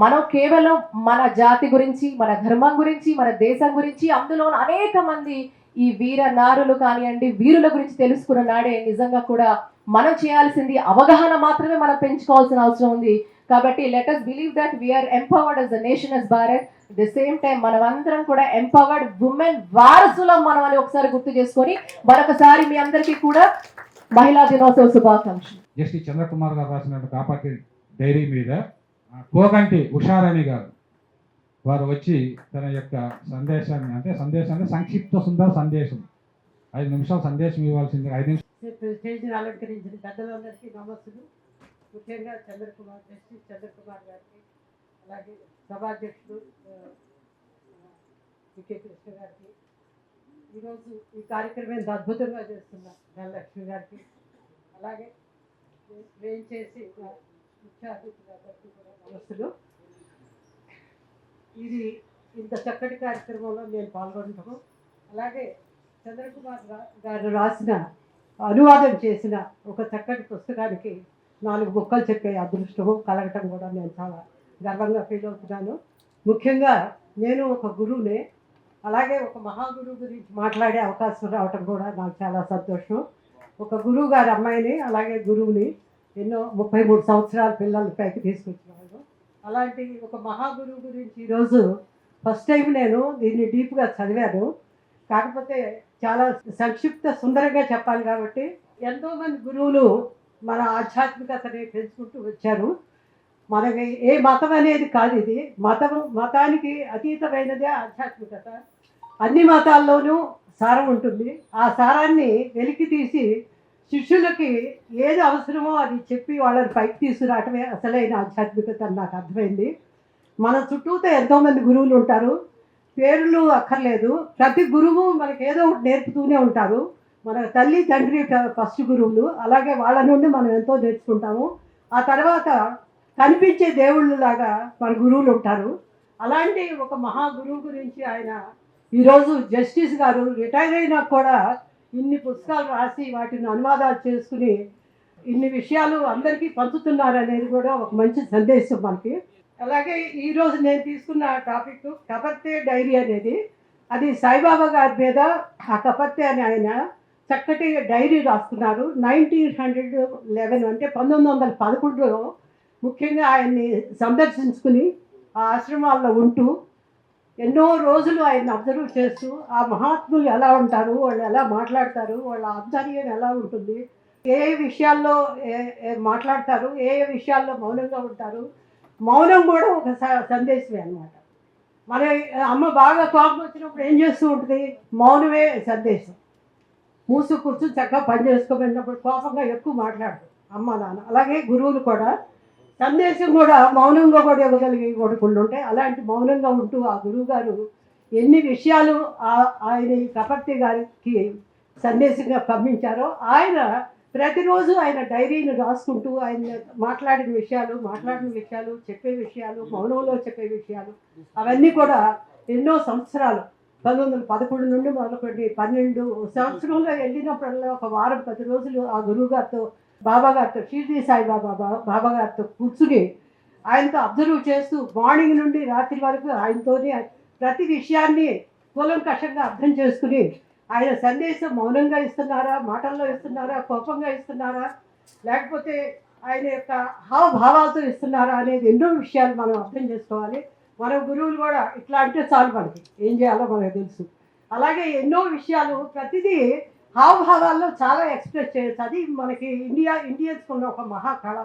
మనం కేవలం మన జాతి గురించి, మన ధర్మం గురించి, మన దేశం గురించి, అందులో అనేక మంది ఈ వీర నారులు కానివ్వండి, వీరుల గురించి తెలుసుకున్న నాడే నిజంగా కూడా మనం చేయాల్సింది అవగాహన మాత్రమే మనం పెంచుకోవాల్సిన అవసరం ఉంది. కాబట్టి let us believe that we are empowered as a nation as Bharat. At the same time మనమందరం కూడా ఎంపవర్డ్ ఉమెన్ వారసులం మనం అని ఒకసారి గుర్తు చేసుకొని మరొకసారి మీ అందరికీ కూడా మహిళా దినోత్సవ శుభాకాంక్షలు. జస్టిస్ చంద్రకుమార్ గారు రాసినట్టు కాపాటి డైరీ మీద కోగంటి ఉషారాణి గారు వారు వచ్చి తన యొక్క సందేశాన్ని సంక్షిప్త సుందర సందేశం 5 నిమిషాలు సందేశం ఇవ్వాల్సింది. 5 నిమిషాలు. స్టేజ్ని అలంకరించిన పెద్దలందరికీ నమస్సులు. ముఖ్యంగా జస్టిస్ చంద్రకుమార్ గారికి, అలాగే సభాధ్యక్షుడు వికే కృష్ణ గారికి, ఈరోజు ఈ కార్యక్రమం ఎంత అద్భుతంగా చేస్తున్న ధనలక్ష్మి గారికి, అలాగే ఏం చేసి ముఖ్య అతిథులందరికీ కూడా నమస్సులు. ఇది ఇంత చక్కటి కార్యక్రమంలో నేను పాల్గొనటము, అలాగే చంద్రకుమార్ గారు రాసిన అనువాదం చేసిన ఒక చక్కటి పుస్తకానికి 4 బుక్కలు చెప్పే అదృష్టము కలగటం కూడా నేను చాలా గర్వంగా ఫీల్ అవుతున్నాను. ముఖ్యంగా నేను ఒక గురువునే, అలాగే ఒక మహాగురువు గురించి మాట్లాడే అవకాశం రావటం కూడా నాకు చాలా సంతోషం. ఒక గురువు గారి అమ్మాయిని, అలాగే గురువుని, ఎన్నో 33 సంవత్సరాల పిల్లల్ని పైకి తీసుకొచ్చిన వాళ్ళు. అలాంటి ఒక మహాగురువు గురించి ఈరోజు ఫస్ట్ టైం నేను దీన్ని డీప్గా చదివాను. కాకపోతే చాలా సంక్షిప్త సుందరంగా చెప్పాలి కాబట్టి ఎంతోమంది గురువులు మన ఆధ్యాత్మికతని పెంచుకుంటూ వచ్చారు. మనకి ఏ మతం అనేది కాదు, ఇది మతానికి అతీతమైనదే ఆధ్యాత్మికత. అన్ని మతాల్లోనూ సారం ఉంటుంది. ఆ సారాన్ని వెలికి తీసి శిష్యులకి ఏది అవసరమో అది చెప్పి వాళ్ళని పైకి తీసుకురావటమే అసలైన ఆధ్యాత్మికత అని నాకు అర్థమైంది. మన చుట్టూతో ఎంతోమంది గురువులు ఉంటారు, పేర్లు అక్కర్లేదు. ప్రతి గురువు మనకి ఏదో ఒకటి నేర్పుతూనే ఉంటారు. మన తల్లి తండ్రి ఫస్ట్ గురువులు, అలాగే వాళ్ళ నుండి మనం ఎంతో నేర్చుకుంటాము. ఆ తర్వాత కనిపించే దేవుళ్ళలాగా మన గురువులు ఉంటారు. అలాంటి ఒక మహా గురువు గురించి ఆయన ఈరోజు జస్టిస్ గారు రిటైర్ అయినా కూడా ఇన్ని పుస్తకాలు రాసి వాటిని అనువాదాలు చేసుకుని ఇన్ని విషయాలు అందరికీ పంచుతున్నారు అనేది కూడా ఒక మంచి సందేశం మనకి. అలాగే ఈరోజు నేను తీసుకున్న టాపిక్ కపర్తే డైరీ అనేది. అది సాయిబాబా గారి మీద ఆ కపర్తే అని ఆయన చక్కటి డైరీ రాస్తున్నారు. 1911 అంటే 1911లో ముఖ్యంగా ఆయన్ని సందర్శించుకుని ఆ ఆశ్రమాల్లో ఉంటూ ఎన్నో రోజులు ఆయన అబ్జర్వ్ చేస్తూ ఆ మహాత్ములు ఎలా ఉంటారు, వాళ్ళు ఎలా మాట్లాడతారు, వాళ్ళ ఆధ్వర్యం ఎలా ఉంటుంది, ఏ విషయాల్లో మాట్లాడతారు, ఏ విషయాల్లో మౌనంగా ఉంటారు. మౌనం కూడా ఒక సందేశమే అన్నమాట. మన అమ్మ బాగా కోపం వచ్చినప్పుడు ఏం చేస్తూ ఉంటుంది, మౌనమే సందేశం. మూసు కూర్చుని చక్కగా పని చేసుకోబడినప్పుడు కోపంగా ఎక్కువ మాట్లాడదు అమ్మ నాన్న. అలాగే గురువులు కూడా సందేశం కూడా మౌనంగా కూడా ఇవ్వగలిగే కొడుకులు ఉంటాయి. అలాంటి మౌనంగా ఉంటూ ఆ గురువు గారు ఎన్ని విషయాలు ఆయన కపర్తి గారికి సందేశంగా పంపించారో ఆయన ప్రతిరోజు ఆయన డైరీని రాసుకుంటూ ఆయన మాట్లాడిన విషయాలు చెప్పే విషయాలు, మౌనంలో చెప్పే విషయాలు అవన్నీ కూడా ఎన్నో సంవత్సరాలు 1911 నుండి మొదలుపెట్టి 12 సంవత్సరంలో వెళ్ళినప్పుడల్లా ఒక వారం 10 రోజులు ఆ గురువు గారితో బాబా గారితో షిరిడి సాయిబాబా బాబా గారితో కూర్చుని ఆయనతో అబ్జర్వ్ చేస్తూ మార్నింగ్ నుండి రాత్రి వరకు ఆయనతోనే ప్రతి విషయాన్ని కూలంకషంగా అర్థం చేసుకుని ఆయన సందేశం మౌనంగా ఇస్తున్నారా, మాటల్లో ఇస్తున్నారా, కోపంగా ఇస్తున్నారా, లేకపోతే ఆయన యొక్క హావభావాలతో ఇస్తున్నారా అనేది ఎన్నో విషయాలు మనం అర్థం చేసుకోవాలి. మన గురువులు కూడా ఇట్లా అంటే చాలు, మనకి ఏం చేయాలో మనకు తెలుసు. అలాగే ఎన్నో విషయాలు ప్రతిదీ హావభావాల్లో చాలా ఎక్స్ప్రెస్ చేయొచ్చు. అది మనకి ఇండియన్స్కి ఉన్న ఒక మహాకళ.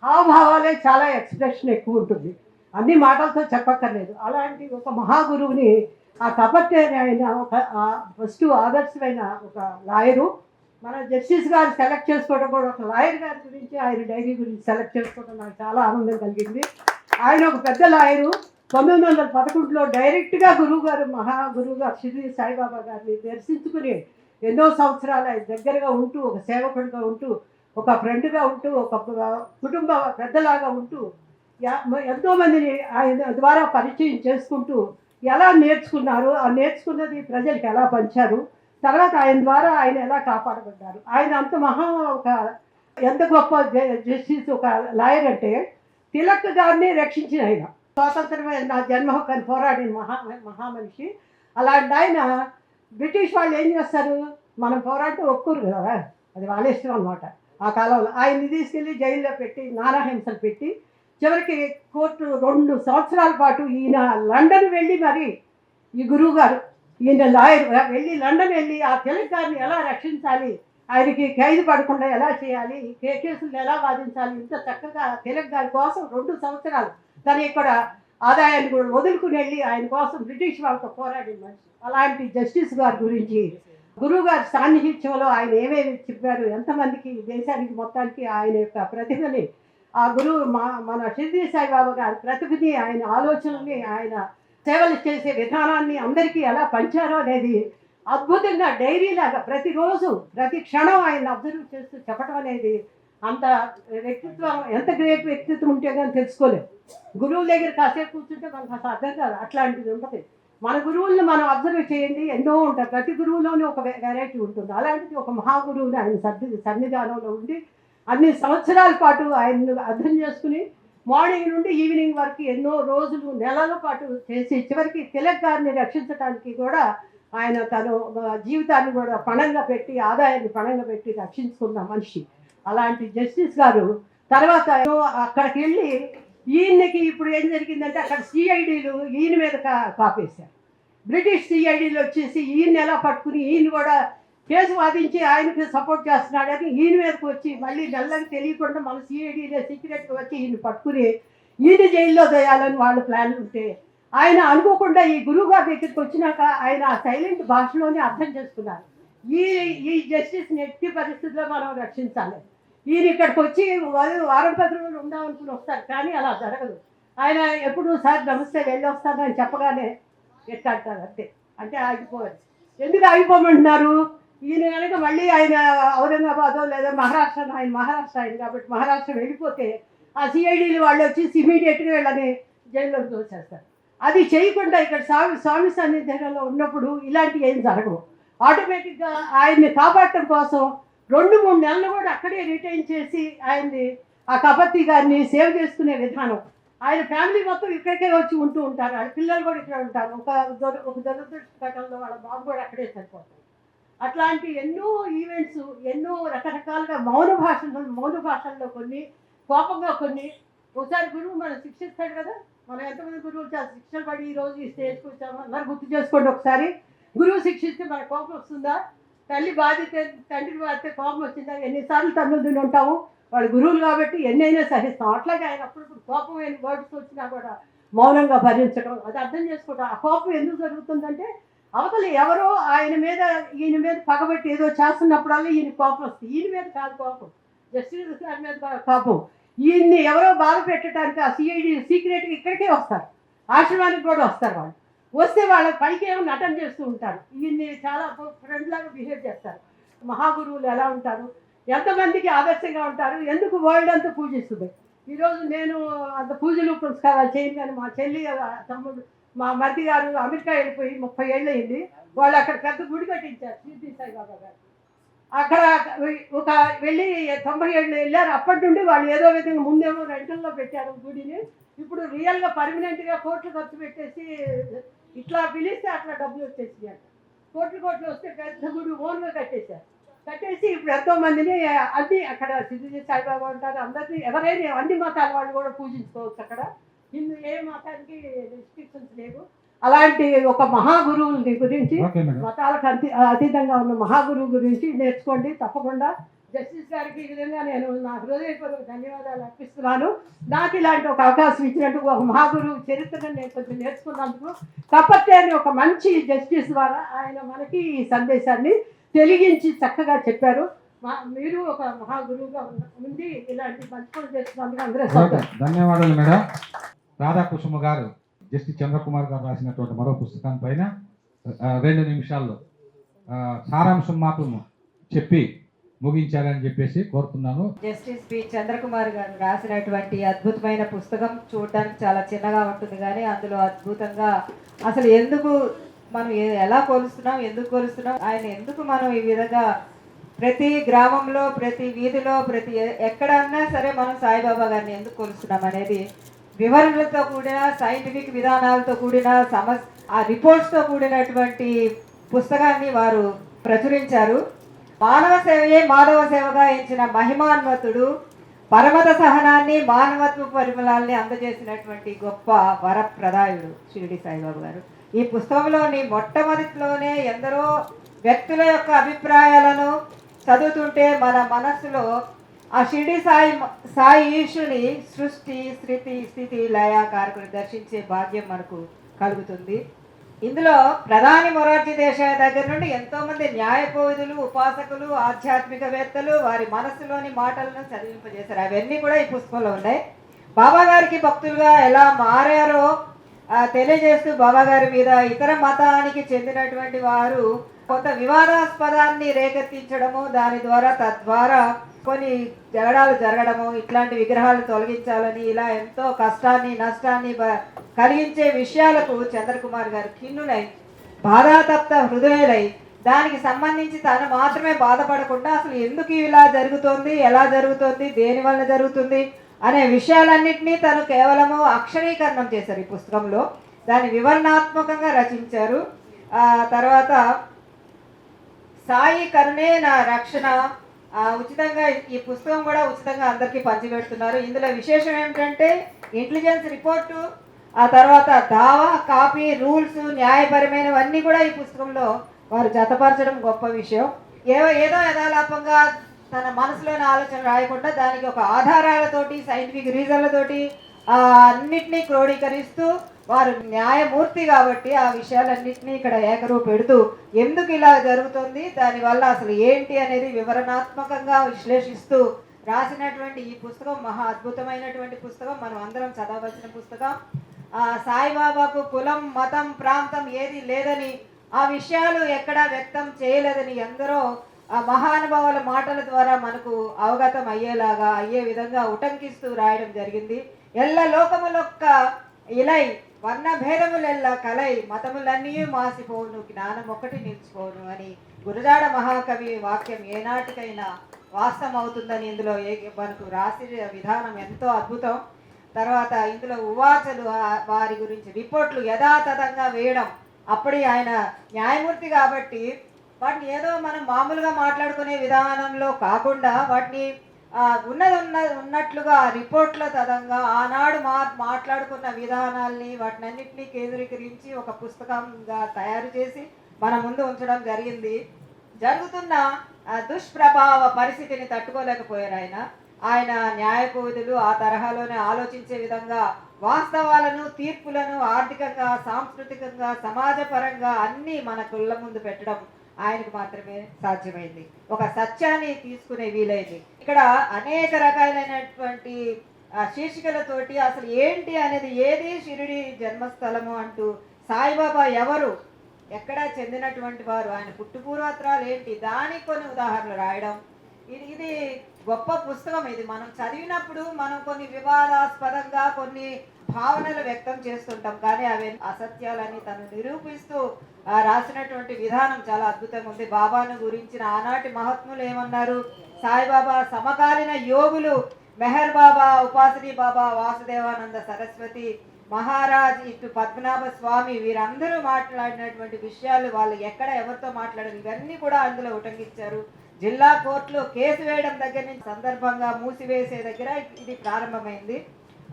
హావభావాలే చాలా ఎక్స్ప్రెషన్ ఎక్కువ ఉంటుంది, అన్ని మాటలతో చెప్పక్కర్లేదు. అలాంటి ఒక మహాగురువుని ఆ కపర్తే ఆయన ఒక ఫస్ట్ ఆదర్శమైన ఒక లాయరు. మన జస్టిస్ గారు సెలెక్ట్ చేసుకోవడం కూడా ఒక లాయర్ గారి గురించి, ఆయన డైరీ గురించి సెలెక్ట్ చేసుకోవడం నాకు చాలా ఆనందం కలిగింది. ఆయన ఒక పెద్ద లాయరు. 1911లో డైరెక్ట్గా మహాగురువు గారు షిరిడి సాయిబాబా గారిని దర్శించుకుని ఎన్నో సంవత్సరాలు ఆయన దగ్గరగా ఉంటూ, ఒక సేవకుడిగా ఉంటూ, ఒక ఫ్రెండ్గా ఉంటూ, ఒక కుటుంబ పెద్దలాగా ఉంటూ ఎంతోమందిని ఆయన ద్వారా పరిచయం చేసుకుంటూ ఎలా నేర్చుకున్నారు, ఆ నేర్చుకున్నది ప్రజలకు ఎలా పంచారు, తర్వాత ఆయన ద్వారా ఆయన ఎలా కాపాడబడ్డారు. ఆయన అంత ఎంత గొప్ప జస్టిస్, ఒక లాయర్ అంటే తిలక్ గారిని రక్షించిన ఆయన, స్వాతంత్రమైన నా జన్మ హక్కుని పోరాడిన మహామనిషి. అలాంటి ఆయన బ్రిటిష్ వాళ్ళు ఏం చేస్తారు, మనం పోరాడితే ఒప్పుకోరు కదా, అది వాళ్ళ ఇష్టం అనమాట. ఆ కాలంలో ఆయన్ని తీసుకెళ్ళి జైల్లో పెట్టి నానాహింసలు పెట్టి చివరికి కోర్టు 2 సంవత్సరాల పాటు ఈయన లండన్ వెళ్ళి మరి ఈ గురువు గారు ఈయన లాయర్ వెళ్ళి లండన్ వెళ్ళి ఆ తిలక్ గారిని ఎలా రక్షించాలి, ఆయనకి ఖైదు పడకుండా ఎలా చేయాలి, కేసులు ఎలా వాదించాలి, ఇంత చక్కగా తిలక్ గారి కోసం 2 సంవత్సరాలు తను ఇక్కడ ఆదాయాన్ని కూడా వదులుకుని వెళ్ళి ఆయన కోసం బ్రిటిష్ వాళ్ళతో పోరాడిన మనిషి. అలాంటి జస్టిస్ గారి గురించి గురువు గారి సాన్నిహిత్యంలో ఆయన ఏమేమి చెప్పారు, ఎంతమందికి దేశానికి మొత్తానికి ఆయన యొక్క ప్రతిభని, ఆ గురువు మన షిరిడి సాయిబాబా గారి ప్రతిభని, ఆయన ఆలోచనల్ని, ఆయన సేవలు చేసే విధానాన్ని అందరికీ ఎలా పంచారో అనేది అద్భుతంగా డైరీలాగా ప్రతిరోజు ప్రతి క్షణం ఆయన అబ్జర్వ్ చేస్తూ చెప్పడం అనేది అంత వ్యక్తిత్వం, ఎంత గ్రేట్ వ్యక్తిత్వం ఉంటే కానీ తెలుసుకోలేదు. గురువుల దగ్గర కాసేపు కూర్చుంటే మనకు అసలు అర్థం కాదు, అట్లాంటిది ఉంటుంది. మన గురువులను మనం అబ్జర్వ్ చేయండి, ఎన్నో ఉంటాయి, ప్రతి గురువులోనే ఒక వెరైటీ ఉంటుంది. అలాంటిది ఒక మహాగురువుని ఆయన సన్నిధానంలో ఉండి అన్ని సంవత్సరాల పాటు ఆయన్ను అర్థం చేసుకుని మార్నింగ్ నుండి ఈవినింగ్ వరకు ఎన్నో రోజులు నెలల పాటు చేసి చివరికి తిలక్ గారిని రక్షించడానికి కూడా ఆయన తను జీవితాన్ని కూడా పణంగా పెట్టి ఆదాయాన్ని పణంగా పెట్టి రక్షించుకున్న మనిషి. అలాంటి జస్టిస్ గారు తర్వాత అక్కడికి వెళ్ళి ఈయనకి ఇప్పుడు ఏం జరిగిందంటే అక్కడ సిఐడీలు ఈయన మీద కాపేశారు. బ్రిటిష్ సిఐడీలు వచ్చేసి ఈయన ఎలా పట్టుకుని ఈయన కూడా కేసు వాదించి ఆయనకి సపోర్ట్ చేస్తున్నాడని ఈయన మీదకి వచ్చి మళ్ళీ నెలలకు తెలియకుండా మన సిఐడీలే సీక్రెట్గా వచ్చి ఈయన పట్టుకుని ఈయన జైల్లో వేయాలని వాళ్ళ ప్లాన్ ఉంటే ఆయన అనుకోకుండా ఈ గురువు గారి దగ్గరికి వచ్చినాక ఆయన ఆ సైలెంట్ భాషలోనే అర్థం చేసుకున్నారు. ఈ జస్టిస్ని ఎట్టి పరిస్థితుల్లో మనం రక్షించాలి. ఈయన ఇక్కడికి వచ్చి వారం 10 రోజులు ఉందామనుకుని వస్తారు, కానీ అలా జరగదు. ఆయన ఎప్పుడు సార్ నమస్తే వెళ్ళి వస్తాను అని చెప్పగానే ఎట్టాడతారు అంతే, అంటే ఆగిపోవాలి. ఎందుకు ఆగిపోమంటున్నారు? ఈయన కనుక మళ్ళీ ఆయన ఔరంగాబాదో లేదా మహారాష్ట్ర ఆయన కాబట్టి మహారాష్ట్ర వెళ్ళిపోతే ఆ సిఐడీలు వాళ్ళు వచ్చి ఇమీడియట్గా వీళ్ళని జైల్లోకి తోసేస్తారు. అది చేయకుండా ఇక్కడ స్వామి సన్నిధానంలో ఉన్నప్పుడు ఇలాంటివి ఏం జరగవు. ఆటోమేటిక్గా ఆయన్ని కాపాడటం కోసం 2-3 నెలలు కూడా అక్కడే రిటైన్ చేసి ఆయన్ని ఆ కపత్తి గారిని సేవ్ చేసుకునే విధానం. ఆయన ఫ్యామిలీ మొత్తం ఇక్కడికే వచ్చి ఉంటూ ఉంటారు, వాళ్ళ పిల్లలు కూడా ఇక్కడ ఉంటారు. ఒక దురదృష్టకటంలో వాళ్ళ బాబు కూడా అక్కడే సరిపోతారు. అట్లాంటి ఎన్నో ఈవెంట్స్, ఎన్నో రకరకాలుగా మౌన భాషల్లో కొన్ని, కోపంగా కొన్ని. ఒకసారి గురువు మనం శిక్షిస్తాడు కదా, మనం ఎంతమంది గురువులు చాలా శిక్షలు పడి ఈరోజు ఈ స్టేజ్కి వచ్చాము. అందరూ గుర్తు చేసుకోండి ఒకసారి. గురువు శిక్షిస్తే మన కోపం వస్తుందా? తల్లి బాధితే తండ్రికి బాధితే కోపం వచ్చిందా? ఎన్నిసార్లు తన్నుదిని ఉంటాము, వాళ్ళు గురువులు కాబట్టి ఎన్నైనా సహిస్తాం. అట్లాగే ఆయన అప్పుడప్పుడు కోపమైన వర్డ్స్ వచ్చినా కూడా మౌనంగా భరించడం, అది అర్థం చేసుకోవడం. ఆ కోపం ఎందుకు జరుగుతుందంటే అవతల ఎవరో ఈయన మీద పగబెట్టి ఏదో చేస్తున్నప్పుడల్లా ఈయన కోపం వస్తుంది. ఈయన మీద కాదు కోపం, జస్టిస్ గారి మీద కోపం. ఈయన్ని ఎవరో బాధ పెట్టడానికి ఆ సిఐడి సీక్రెట్గా ఇక్కడికే వస్తారు, ఆశ్రమానికి కూడా వస్తారు. వాళ్ళు వస్తే వాళ్ళ పైకి ఏమో నటన చేస్తూ ఉంటారు, ఈయన్ని చాలా ఫ్రెండ్ లాగా బిహేవ్ చేస్తారు. మహాగురువులు ఎలా ఉంటారు, ఎంతమందికి ఆదర్శంగా ఉంటారు, ఎందుకు వరల్డ్ అంతా పూజిస్తుంది. ఈరోజు నేను అంత పూజలు పురస్కారాలు చేయను, కానీ మా చెల్లి తమ్ముడు మా మరిది గారు అమెరికా వెళ్ళిపోయి 30 ఏళ్ళు అయింది. వాళ్ళు అక్కడ పెద్ద గుడి కట్టించారు షిర్డీ సాయిబాబా గారు. అక్కడ ఒక వెళ్ళి 90 ఏళ్ళు వెళ్ళారు. అప్పటి నుండి వాళ్ళు ఏదో విధంగా ముందేమో రెంటల్లో పెట్టారు గుడిని, ఇప్పుడు రియల్గా పర్మనెంట్గా కోట్లు ఖర్చు పెట్టేసి ఇట్లా పిలిస్తే అట్లా డబ్బులు వచ్చేసి కోట్లు వస్తే పెద్ద గుడి ఓన్గా కట్టేసి ఇప్పుడు ఎంతో మందిని అన్ని అక్కడ షిర్డీ సాయిబాబా ఉంటారు. అందరినీ ఎవరైనా అన్ని మతాల వాళ్ళు కూడా పూజించుకోవచ్చు అక్కడ. హిందూ ఏ మతానికి రెస్ట్రిక్షన్స్ లేవు. అలాంటి ఒక మహాగురువుని గురించి, మతాలకు అతీతంగా ఉన్న మహాగురువు గురించి నేర్చుకోండి తప్పకుండా. జస్టిస్ గారికి ఈ విధంగా నేను నా హృదయపూర్వక ధన్యవాదాలు అర్పిస్తున్నాను. నాకు ఇలాంటి ఒక అవకాశం ఇచ్చినట్టు ఒక మహాగురువు చరిత్రను నేను కొంచెం నేర్చుకున్నందుకు. కపత్తి అని ఒక మంచి జస్టిస్ ద్వారా ఆయన మనకి ఈ సందేశాన్ని తెలిగించి చక్కగా చెప్పారు. మీరు ఒక మహాగురువుగా ఉండి ఇలాంటి మంచి పనులు చేస్తున్నందుకు అందరూ ధన్యవాదాలు మేడం. రాధాకుసుమ గారు జస్టిస్ చంద్రకుమార్ గారు రాసినటువంటి మరో పుస్తకం పైన 2 నిమిషాల్లో సారాంశం మాత్రం చెప్పి ముగించాలని చెప్పేసి కోరుతున్నాను. జస్టిస్ బి చంద్రకుమార్ గారు రాసినటువంటి అద్భుతమైన పుస్తకం చూడడానికి చాలా చిన్నగా ఉంటుంది, కానీ అందులో అద్భుతంగా అసలు ఎందుకు మనం ఎలా కొలుస్తున్నాం, ఎందుకు కొలుస్తున్నాం, ఆయన ఎందుకు మనం ఈ విధంగా ప్రతి గ్రామంలో, ప్రతి వీధిలో, ఎక్కడన్నా సరే మనం సాయిబాబా గారిని ఎందుకు కొలుస్తున్నాం అనేది వివరణలతో కూడిన, సైంటిఫిక్ విధానాలతో కూడిన ఆ రిపోర్ట్స్తో కూడినటువంటి పుస్తకాన్ని వారు ప్రచురించారు. మానవ సేవయే మాధవ సేవగా ఎంచిన మహిమాన్వతుడు, పరమత సహనాన్ని, మానవత్వ పరిమళాల్ని అందజేసినటువంటి గొప్ప వరప్రదాయుడు షిరిడి సాయిబాబా గారు. ఈ పుస్తకంలోని మొట్టమొదటిలోనే ఎందరో వ్యక్తుల యొక్క అభిప్రాయాలను చదువుతుంటే మన మనస్సులో ఆ షిరిడి సాయి ఈశ్వరుని సృష్టి, స్థితి లయాకారకుని దర్శించే భాగ్యం మనకు కలుగుతుంది. ఇందులో ప్రధాని మొరార్జీ దేశాయ్ దగ్గర నుండి ఎంతోమంది న్యాయకోవిదులు, ఉపాసకులు, ఆధ్యాత్మికవేత్తలు వారి మనస్సులోని మాటలను చదివింపజేశారు. అవన్నీ కూడా ఈ పుస్తకంలో ఉన్నాయి. బాబా గారికి భక్తులుగా ఎలా మారారో తెలియజేస్తూ బాబా గారి మీద ఇతర మతానికి చెందినటువంటి వారు కొంత వివాదాస్పదాన్ని రేకెత్తించడము, దాని ద్వారా తద్వారా కొన్ని జగడాలు జరగడము, ఇట్లాంటి విగ్రహాలు తొలగించాలని ఇలా ఎంతో కష్టాన్ని, నష్టాన్ని కలిగించే విషయాలకు చంద్రకుమార్ గారు ఖిన్నులై, బాధాతప్త హృదయులై దానికి సంబంధించి తను మాత్రమే బాధపడకుండా అసలు ఎందుకు ఇలా జరుగుతోంది, ఎలా జరుగుతోంది, దేని వల్ల జరుగుతుంది అనే విషయాలన్నింటినీ తను కేవలము అక్షరీకరణం చేశారు ఈ పుస్తకంలో. దాన్ని వివరణాత్మకంగా రచించారు. తర్వాత సాయి కరుణే నా రక్షణ ఉచితంగా ఈ పుస్తకం కూడా ఉచితంగా అందరికీ పంచిపెడుతున్నారు. ఇందులో విశేషం ఏమిటంటే ఇంటెలిజెన్స్ రిపోర్టు, ఆ తర్వాత దావా, కాపీ, రూల్స్, న్యాయపరమైనవన్నీ కూడా ఈ పుస్తకంలో వారు జతపరచడం గొప్ప విషయం. ఏదో యథాలాపంగా తన మనసులోని ఆలోచన రాయకుండా దానికి ఒక ఆధారాలతోటి, సైంటిఫిక్ రీజన్లతోటి అన్నిటినీ క్రోడీకరిస్తూ, వారు న్యాయమూర్తి కాబట్టి ఆ విషయాలన్నింటినీ ఇక్కడ ఏకరువు పెడుతూ ఎందుకు ఇలా జరుగుతుంది, దానివల్ల అసలు ఏంటి అనేది వివరణాత్మకంగా విశ్లేషిస్తూ రాసినటువంటి ఈ పుస్తకం మహా అద్భుతమైనటువంటి పుస్తకం. మనం అందరం చదవవలసిన పుస్తకం. సాయిబాబాకు కులం, మతం, ప్రాంతం ఏది లేదని, ఆ విషయాలు ఎక్కడా వ్యక్తం చేయలేదని ఎందరో మహానుభావుల మాటల ద్వారా మనకు అవగతం అయ్యే విధంగా ఉటంకిస్తూ రాయడం జరిగింది. ఎల్ల లోకములొక్క ఇలై వర్ణ భేదములెల్ల కలై మతములన్నీ మాసిపోను జ్ఞానం ఒకటి నిలిచిపోను అని గురజాడ మహాకవి వాక్యం ఏనాటికైనా వాస్తవం అవుతుందని ఇందులో మనకు రాసిన విధానం ఎంతో అద్భుతం. తర్వాత ఇందులో ఉవాచలు, వారి గురించి రిపోర్ట్లు యథాతథంగా వేయడం. అప్పటి ఆయన న్యాయమూర్తి కాబట్టి వాటిని ఏదో మనం మామూలుగా మాట్లాడుకునే విధానంలో కాకుండా వాటిని ఉన్నట్లుగా రిపోర్ట్ల తదంగా ఆనాడు మాట్లాడుకున్న విధానాల్ని వాటినన్నింటినీ కేంద్రీకరించి ఒక పుస్తకంగా తయారు చేసి మన ముందు ఉంచడం జరిగింది. జరుగుతున్న దుష్ప్రభావ పరిస్థితిని తట్టుకోలేకపోయారు ఆయన న్యాయకోవిధులు ఆ తరహాలోనే ఆలోచించే విధంగా వాస్తవాలను, తీర్పులను ఆర్థికంగా, సాంస్కృతికంగా, సమాజపరంగా అన్నీ మన కళ్ళ ముందు పెట్టడం ఆయనకు మాత్రమే సాధ్యమైంది. ఒక సత్యాన్ని తీసుకునే వీలైంది. ఇక్కడ అనేక రకాలైనటువంటి శీర్షికలతోటి అసలు ఏంటి అనేది, ఏది షిరిడి జన్మస్థలము అంటూ, సాయిబాబా ఎవరు, ఎక్కడ చెందినటువంటి వారు, ఆయన పుట్టుపూర్వత్రాలు ఏంటి, దానికి కొన్ని ఉదాహరణలు రాయడం. ఇది గొప్ప పుస్తకం. ఇది మనం చదివినప్పుడు మనం కొన్ని వివాదాస్పదంగా కొన్ని భావనలు వ్యక్తం చేస్తుంటాం, కానీ అవి అసత్యాలని తను నిరూపిస్తూ రాసినటువంటి విధానం చాలా అద్భుతంగా ఉంది. బాబాను గురించిన ఆనాటి మహాత్ములు ఏమన్నారు, సాయిబాబా సమకాలీన యోగులు మెహర్ బాబా, ఉపాసిని బాబా, వాసుదేవానంద సరస్వతి మహారాజ్, ఇటు పద్మనాభ స్వామి, వీరందరూ మాట్లాడినటువంటి విషయాలు, వాళ్ళు ఎక్కడ ఎవరితో మాట్లాడారు, ఇవన్నీ కూడా అందులో ఉటంకించారు. జిల్లా కోర్టులో కేసు వేయడం దగ్గర నుంచి సందర్భంగా మూసివేసే దగ్గర ఇది ప్రారంభమైంది.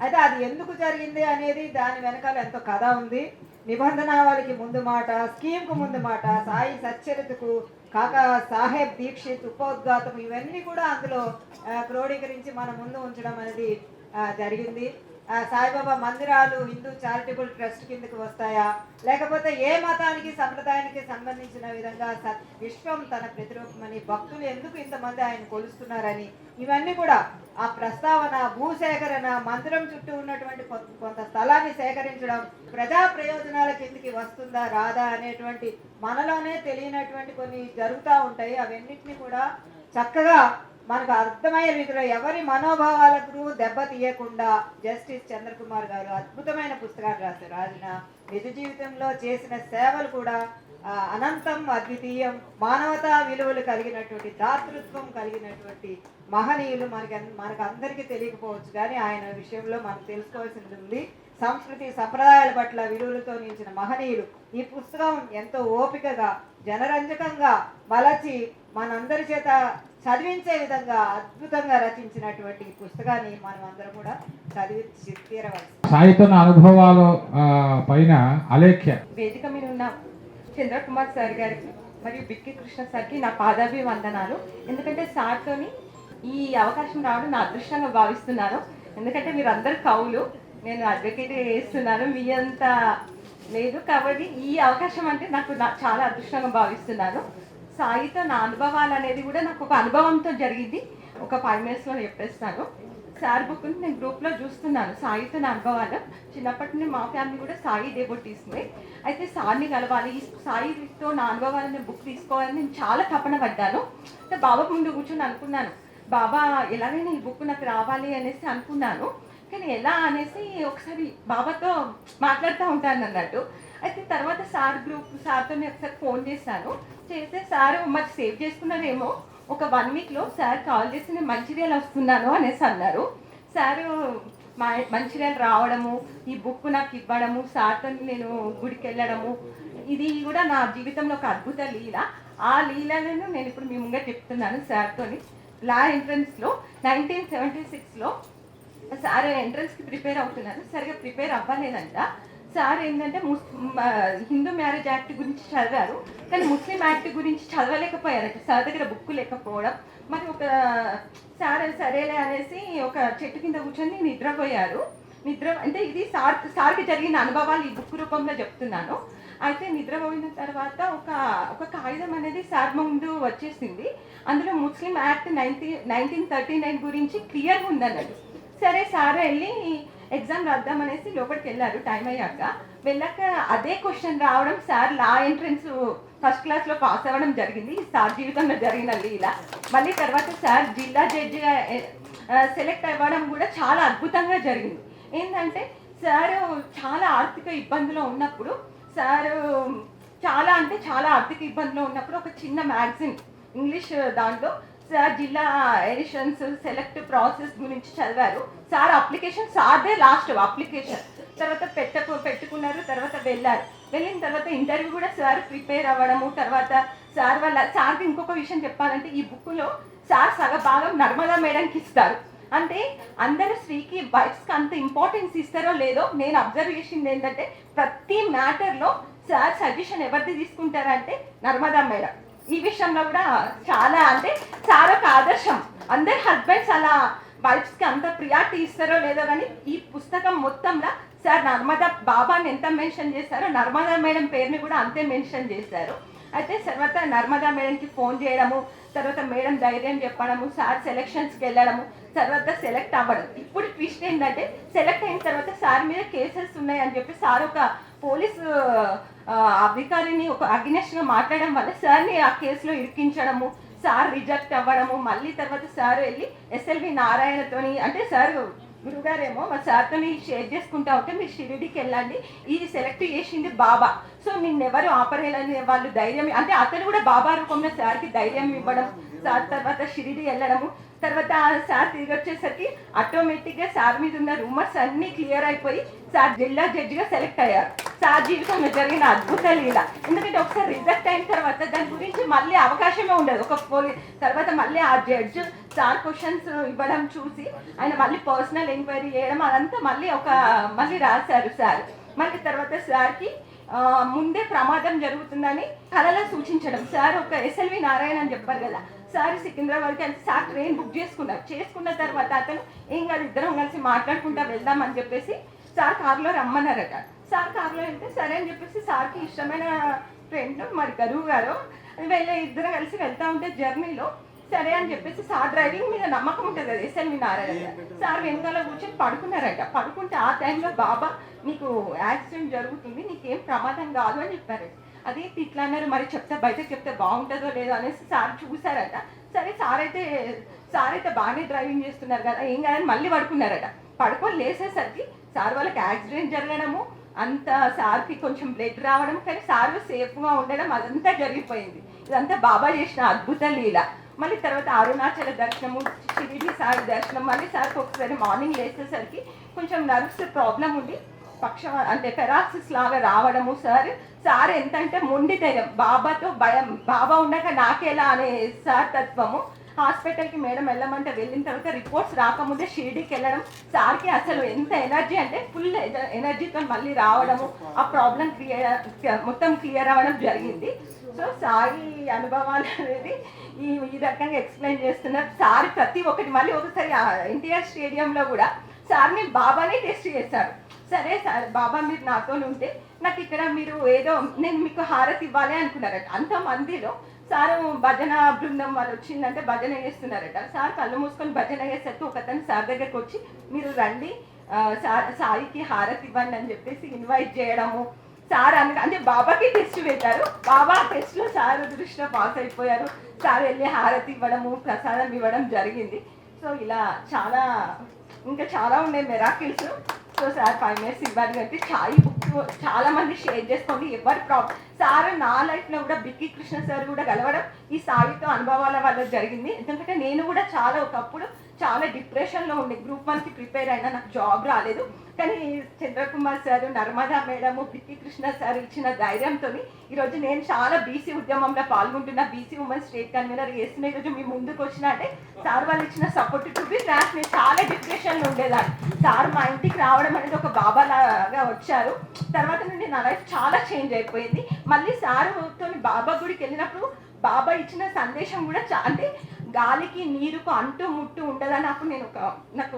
అయితే అది ఎందుకు జరిగింది అనేది దాని వెనకాల ఎంతో కథ ఉంది. నిబంధనావళికి ముందు మాట, స్కీమ్కు ముందు మాట, సాయి సచ్చరితకు, కాకా సాహెబ్ దీక్షిత్ ఉపోద్ఘాతం, ఇవన్నీ కూడా అందులో క్రోడీకరించి మన ముందు ఉంచడం అనేది జరిగింది. సాయిబాబా మందిరాలు హిందూ చారిటబుల్ ట్రస్ట్ కిందకి వస్తాయా, లేకపోతే ఏ మతానికి సంప్రదాయానికి సంబంధించిన విధంగా విశ్వం తన ప్రతిరూపమని, భక్తులు ఎందుకు ఇంతమంది ఆయన కొలుస్తున్నారని, ఇవన్నీ కూడా ఆ ప్రస్తావన, భూసేకరణ, మందిరం చుట్టూ ఉన్నటువంటి కొంత స్థలాన్ని సేకరించడం ప్రజా ప్రయోజనాల కిందకి వస్తుందా రాదా అనేటువంటి మనలోనే తెలియనటువంటి కొన్ని జరుగుతూ ఉంటాయి. అవన్నిటిని కూడా చక్కగా మనకు అర్థమయ్యే రీతిలో ఎవరి మనోభావాలకు దెబ్బ తీయకుండా జస్టిస్ చంద్రకుమార్ గారు అద్భుతమైన పుస్తకాలు రాశారు. ఆయన నిజ జీవితంలో చేసిన సేవలు కూడా అనంతం, అద్వితీయం, మానవతా విలువలు కలిగినటువంటి, దాతృత్వం కలిగినటువంటి మహనీయులు. మనకు అందరికీ తెలియకపోవచ్చు, కానీ ఆయన విషయంలో మనం తెలుసుకోవాల్సింది ఉంది. సంస్కృతి సంప్రదాయాల పట్ల విలువలతో నిలిచిన మహనీయులు. ఈ పుస్తకం ఎంతో ఓపికగా, జనరంజకంగా మలచి మనందరి చేత చదివించే విధంగా అద్భుతంగా రచించినటువంటి ఈ పుస్తకాన్ని మనం అందరం కూడా చదివి తీరవచ్చు. సాయితో అనుభవాలు పైన అలేఖ్య వేదిక మీద ఉన్న చంద్రకుమార్ సార్ గారికి మరియు బిక్కి కృష్ణ సార్కి నా పాదాభివందనాలు. ఎందుకంటే సార్తోని ఈ అవకాశం రావడం నా అదృష్టంగా భావిస్తున్నాను. ఎందుకంటే మీరు అందరు కవులు, నేను అడ్వకేట్ చేస్తున్నాను, మీ అంత లేదు కాబట్టి ఈ అవకాశం అంటే నాకు చాలా అదృష్టంగా భావిస్తున్నాను. సాయితో నా అనుభవాలు అనేది కూడా నాకు ఒక అనుభవంతో జరిగింది. ఒక 5 minutesలో చెప్పేస్తాను. సార్ బుక్ని నేను గ్రూప్లో చూస్తున్నాను. సాయితో నా అనుభవాలు చిన్నప్పటి నుండి మా ఫ్యామిలీ కూడా సాయి డెవోటీస్ని. అయితే సార్ని కలవాలి, సాయితో నా అనుభవాలని బుక్ తీసుకోవాలని నేను చాలా తపన పడ్డాను. అంటే బాబా ముందు కూర్చొని అనుకున్నాను, బాబా ఎలాగైనా ఈ బుక్ నాకు రావాలి అనేసి అనుకున్నాను. కానీ ఎలా అనేసి ఒకసారి బాబాతో మాట్లాడుతూ ఉంటాను అన్నట్టు. అయితే తర్వాత సార్ సార్తో ఒకసారి ఫోన్ చేశాను. చేస్తే సార్ మరి సేవ్ చేసుకున్నారేమో, ఒక 1 వీక్లో సార్ కాల్ చేసి నేను మంచిర్యాల వస్తున్నాను అనేసి అన్నారు. సారు మంచిర్యాల రావడము, ఈ బుక్ నాకు ఇవ్వడము, సార్తో నేను గుడికి వెళ్ళడము, ఇది కూడా నా జీవితంలో ఒక అద్భుత లీల. ఆ లీలను నేను ఇప్పుడు మీ ముంగట చెప్తున్నాను. సార్తోని లా ఎంట్రన్స్లో 1976లో సార్ ఎంట్రన్స్కి ప్రిపేర్ అవుతున్నారు. సరిగా ప్రిపేర్ అవ్వలేదంట. సార్ ఏంటంటే హిందూ మ్యారేజ్ యాక్ట్ గురించి చదివారు, కానీ ముస్లిం యాక్ట్ గురించి చదవలేకపోయారట. సార్ దగ్గర బుక్ లేకపోవడం. మరి ఒక సార్ సరేలే అనేసి ఒక చెట్టు కింద కూర్చొని నిద్రపోయారు. అంటే ఇది సార్కి జరిగిన అనుభవాలు ఈ బుక్ రూపంలో చెప్తున్నాను. అయితే నిద్రపోయిన తర్వాత ఒక కాగితం అనేది సార్ ముందు వచ్చేసింది. అందులో ముస్లిం యాక్ట్ 1939 గురించి క్లియర్గా ఉందన్నది. సరే సార్ వెళ్ళి ఎగ్జామ్ రాద్దామనేసి లోపలికి వెళ్ళారు. టైం అయ్యాక వెళ్ళాక అదే క్వశ్చన్ రావడం, సార్ లా ఎంట్రన్స్ ఫస్ట్ క్లాస్లో పాస్ అవ్వడం జరిగింది. సార్ జీవితంలో జరిగిన లీల. మళ్ళీ తర్వాత సార్ జిల్లా జడ్జిగా సెలెక్ట్ అవ్వడం కూడా చాలా అద్భుతంగా జరిగింది. ఏంటంటే సార్ చాలా ఆర్థిక ఇబ్బందులో ఉన్నప్పుడు, సార్ చాలా ఆర్థిక ఇబ్బందులో ఉన్నప్పుడు ఒక చిన్న మ్యాగజిన్ ఇంగ్లీష్ దాంట్లో సార్ జిల్లా ఎడిషన్స్ సెలెక్ట్ ప్రాసెస్ గురించి చదివారు. సార్ అప్లికేషన్ సార్దే లాస్ట్ అప్లికేషన్. తర్వాత పెట్టుకున్నారు. తర్వాత వెళ్ళిన తర్వాత ఇంటర్వ్యూ కూడా సార్ ప్రిపేర్ అవ్వడము. తర్వాత సార్కి ఇంకొక విషయం చెప్పాలంటే, ఈ బుక్లో సార్ సగభాగం నర్మదా మేడంకి ఇస్తారు. అంటే అందరూ స్త్రీకి వైఫ్స్కి అంత ఇంపార్టెన్స్ ఇస్తారో లేదో నేను అబ్జర్వ్ చేసింది ఏంటంటే, ప్రతి మ్యాటర్లో సార్ సజెషన్ ఎవరిది తీసుకుంటారంటే నర్మదా మేడం. ఈ విషయంలో కూడా చాలా అంటే సార్ ఒక ఆదర్శం. అందరు హస్బెండ్స్ అలా వైఫ్స్కి అంత ప్రియారిటీ ఇస్తారో లేదో కానీ ఈ పుస్తకం మొత్తంలో సార్ నర్మదా బాబాని ఎంత మెన్షన్ చేశారో నర్మదా మేడం పేరుని కూడా అంతే మెన్షన్ చేశారు. అయితే తర్వాత నర్మదా మేడంకి ఫోన్ చేయడము, తర్వాత మేడం ధైర్యం చెప్పడము, సార్ సెలక్షన్స్కి వెళ్ళడము, తర్వాత సెలెక్ట్ అవ్వడం. ఇప్పుడు ట్విస్ట్ ఏంటంటే, సెలెక్ట్ అయిన తర్వాత సార్ మీద కేసెస్ ఉన్నాయని చెప్పి సార్ ఒక పోలీసు అధికారిని ఒక అగ్నెస్ట్గా మాట్లాడడం వల్ల సార్ని ఆ కేసులో ఇరికించడము, సార్ రిజెక్ట్ అవ్వడము. మళ్ళీ తర్వాత సార్ వెళ్ళి ఎస్ఎల్వి నారాయణతోని, అంటే సార్ గురుగారేమో మా సార్తో షేర్ చేసుకుంటా ఉంటే, మీరు షిరిడీకి వెళ్ళండి, ఇది సెలెక్ట్ చేసింది బాబా, సో నిన్నెవరు ఆపరేయాలని వాళ్ళు ధైర్యం, అంటే అతను కూడా బాబా రూపంలో సార్కి ధైర్యం ఇవ్వడం. సార్ తర్వాత షిరిడీ వెళ్ళడము. తర్వాత సార్ తిరిగి వచ్చేసరికి ఆటోమేటిక్గా సార్ మీద ఉన్న రూమర్స్ అన్నీ క్లియర్ అయిపోయి సార్ జిల్లా జడ్జిగా సెలెక్ట్ అయ్యారు. సార్ జీవితంలో జరిగిన అద్భుత లీల. ఎందుకంటే ఒకసారి రిజెక్ట్ అయిన తర్వాత దాని గురించి మళ్ళీ అవకాశమే ఉండదు. తర్వాత మళ్ళీ ఆ జడ్జ్ సార్ క్వశ్చన్స్ ఇవ్వడం చూసి ఆయన మళ్ళీ పర్సనల్ ఎంక్వైరీ చేయడం, అదంతా మళ్ళీ రాశారు సార్. మళ్ళీ తర్వాత సార్కి ముందే ప్రమాదం జరుగుతుందని కళలో సూచించడం. సార్ ఒక ఎస్ఎల్వి నారాయణ అని చెప్పారు కదా, సార్ సికింద్రాబాద్కి వెళ్ళి సార్ ట్రైన్ బుక్ చేసుకున్న తర్వాత అతను ఏం కాదు ఇద్దరం కలిసి మాట్లాడుకుంటా వెళ్దామని చెప్పేసి సార్ కారులో రమ్మన్నారట. సార్ కారులో వెళ్తే సరే అని చెప్పేసి సార్కి ఇష్టమైన ఫ్రెండ్ మరి గరువు గారు ఇద్దరు కలిసి వెళ్తా ఉంటే జర్నీలో సరే అని చెప్పేసి సార్ డ్రైవింగ్ మీద నమ్మకం ఉంటుంది కదా ఎస్ఎల్వి నారాయణ. సార్ వెనకాల కూర్చొని పడుకున్నారట. పడుకుంటే ఆ టైంలో బాబా నీకు యాక్సిడెంట్ జరుగుతుంది, నీకేం ప్రమాదం కాదు అని చెప్పారు. అదే ఇట్లా అన్నారు, మరి బయటకు చెప్తే బాగుంటుందో లేదో అనేసి సార్ చూసారట. సరే సార్ అయితే బాగానే డ్రైవింగ్ చేస్తున్నారు కదా, ఏం కాదని మళ్ళీ పడుకున్నారట. పడుకొని లేసేసరికి సార్ వాళ్ళకి యాక్సిడెంట్ జరగడము, అంత సార్కి కొంచెం బ్లడ్ రావడం, కానీ సార్ సేఫ్గా ఉండడం అదంతా జరిగిపోయింది. ఇదంతా బాబా చేసిన అద్భుత లీల. మళ్ళీ తర్వాత అరుణాచల దర్శనము, షిరిడి సార్ దర్శనం. మళ్ళీ సార్కి ఒకసారి మార్నింగ్ లేచేసరికి కొంచెం నర్వ్స్ ప్రాబ్లం ఉండి అంటే పెరాసిస్ లాగా రావడము. సార్ ఎంత అంటే మొండి ధైర్యం, బాబాతో భయం, బాబా ఉండక నాకేలా అనే సార్ తత్వము. హాస్పిటల్కి మేడం వెళ్ళమంటే వెళ్ళిన తర్వాత రిపోర్ట్స్ రాకముందే షిరిడీకి వెళ్ళడం. సార్కి అసలు ఎంత ఎనర్జీ అంటే ఫుల్ ఎనర్జీతో మళ్ళీ రావడము, ఆ ప్రాబ్లం మొత్తం క్లియర్ అవ్వడం జరిగింది. సో సాయి అనుభవాలు అనేది ఈ రకంగా ఎక్స్ప్లెయిన్ చేస్తున్నారు. సార్ ప్రతి ఒక్కటి మళ్ళీ ఒకసారి ఎన్టీఆర్ స్టేడియంలో కూడా సార్ని బాబానే టెస్ట్ చేశారు. సరే సార్ బాబా మీరు నాతో ఉంటే నాకు ఇక్కడ మీరు ఏదో నేను మీకు హారతి ఇవ్వాలి అనుకున్నారట. అంతమందిలో సారు భజన బృందం వాళ్ళు వచ్చిందంటే భజన చేస్తున్నారట. సార్ కళ్ళు మూసుకొని భజన చేసేసరికి ఒకతను సార్ దగ్గరికి వచ్చి మీరు రండి సాయికి హారతి ఇవ్వండి అని చెప్పేసి ఇన్వైట్ చేయడము. సార్ అంటే బాబాకి టెస్ట్ పెట్టారు. బాబా టెస్ట్లో సార్ దృష్టిలో పాస్ అయిపోయారు. సార్ వెళ్ళి హారతి ఇవ్వడము, ప్రసాదం ఇవ్వడం జరిగింది. సో ఇలా ఇంకా చాలా ఉన్నాయి మెరాకిల్స్. సో సార్తో సార్ 5 మినిట్స్ ఇవ్వాలి అంటే చాయ్ బుక్ చాలా మంది షేర్ చేసుకోండి. ఎవరి ప్రాబ్లం సార్ నా లైఫ్లో కూడా బిక్కి కృష్ణ సార్ కూడా కలవడం ఈ సాయితో అనుభవాల వల్ల జరిగింది. ఎందుకంటే నేను కూడా చాలా ఒకప్పుడు చాలా డిప్రెషన్లో ఉండే, గ్రూప్ 1కి ప్రిపేర్ అయినా నాకు జాబ్ రాలేదు. కానీ Chandrakumar sir, Narmada madam, Bikki Krishna sir ఇచ్చిన ధైర్యంతో ఈరోజు నేను చాలా బీసీ ఉద్యమంలో పాల్గొంటున్నా. బీసీ ఉమెన్ స్టేట్ కన్వీనర్ చేస్తున్న ఈరోజు మీ ముందుకు వచ్చిన అంటే సార్ వాళ్ళు ఇచ్చిన సపోర్ట్ టు బి ఫ్రాంక్. నేను చాలా డిప్రెషన్లో ఉండేదాన్ని. సార్ మా ఇంటికి రావడం అనేది ఒక బాబా లాగా వచ్చారు. తర్వాత నుండి నా లైఫ్ చాలా చేంజ్ అయిపోయింది. మళ్ళీ సార్తో బాబా గుడికి వెళ్ళినప్పుడు బాబా ఇచ్చిన సందేశం కూడా అంటే గాలికి నీరుకు అంటూ ముట్టు ఉండదని అప్పుడు నాకు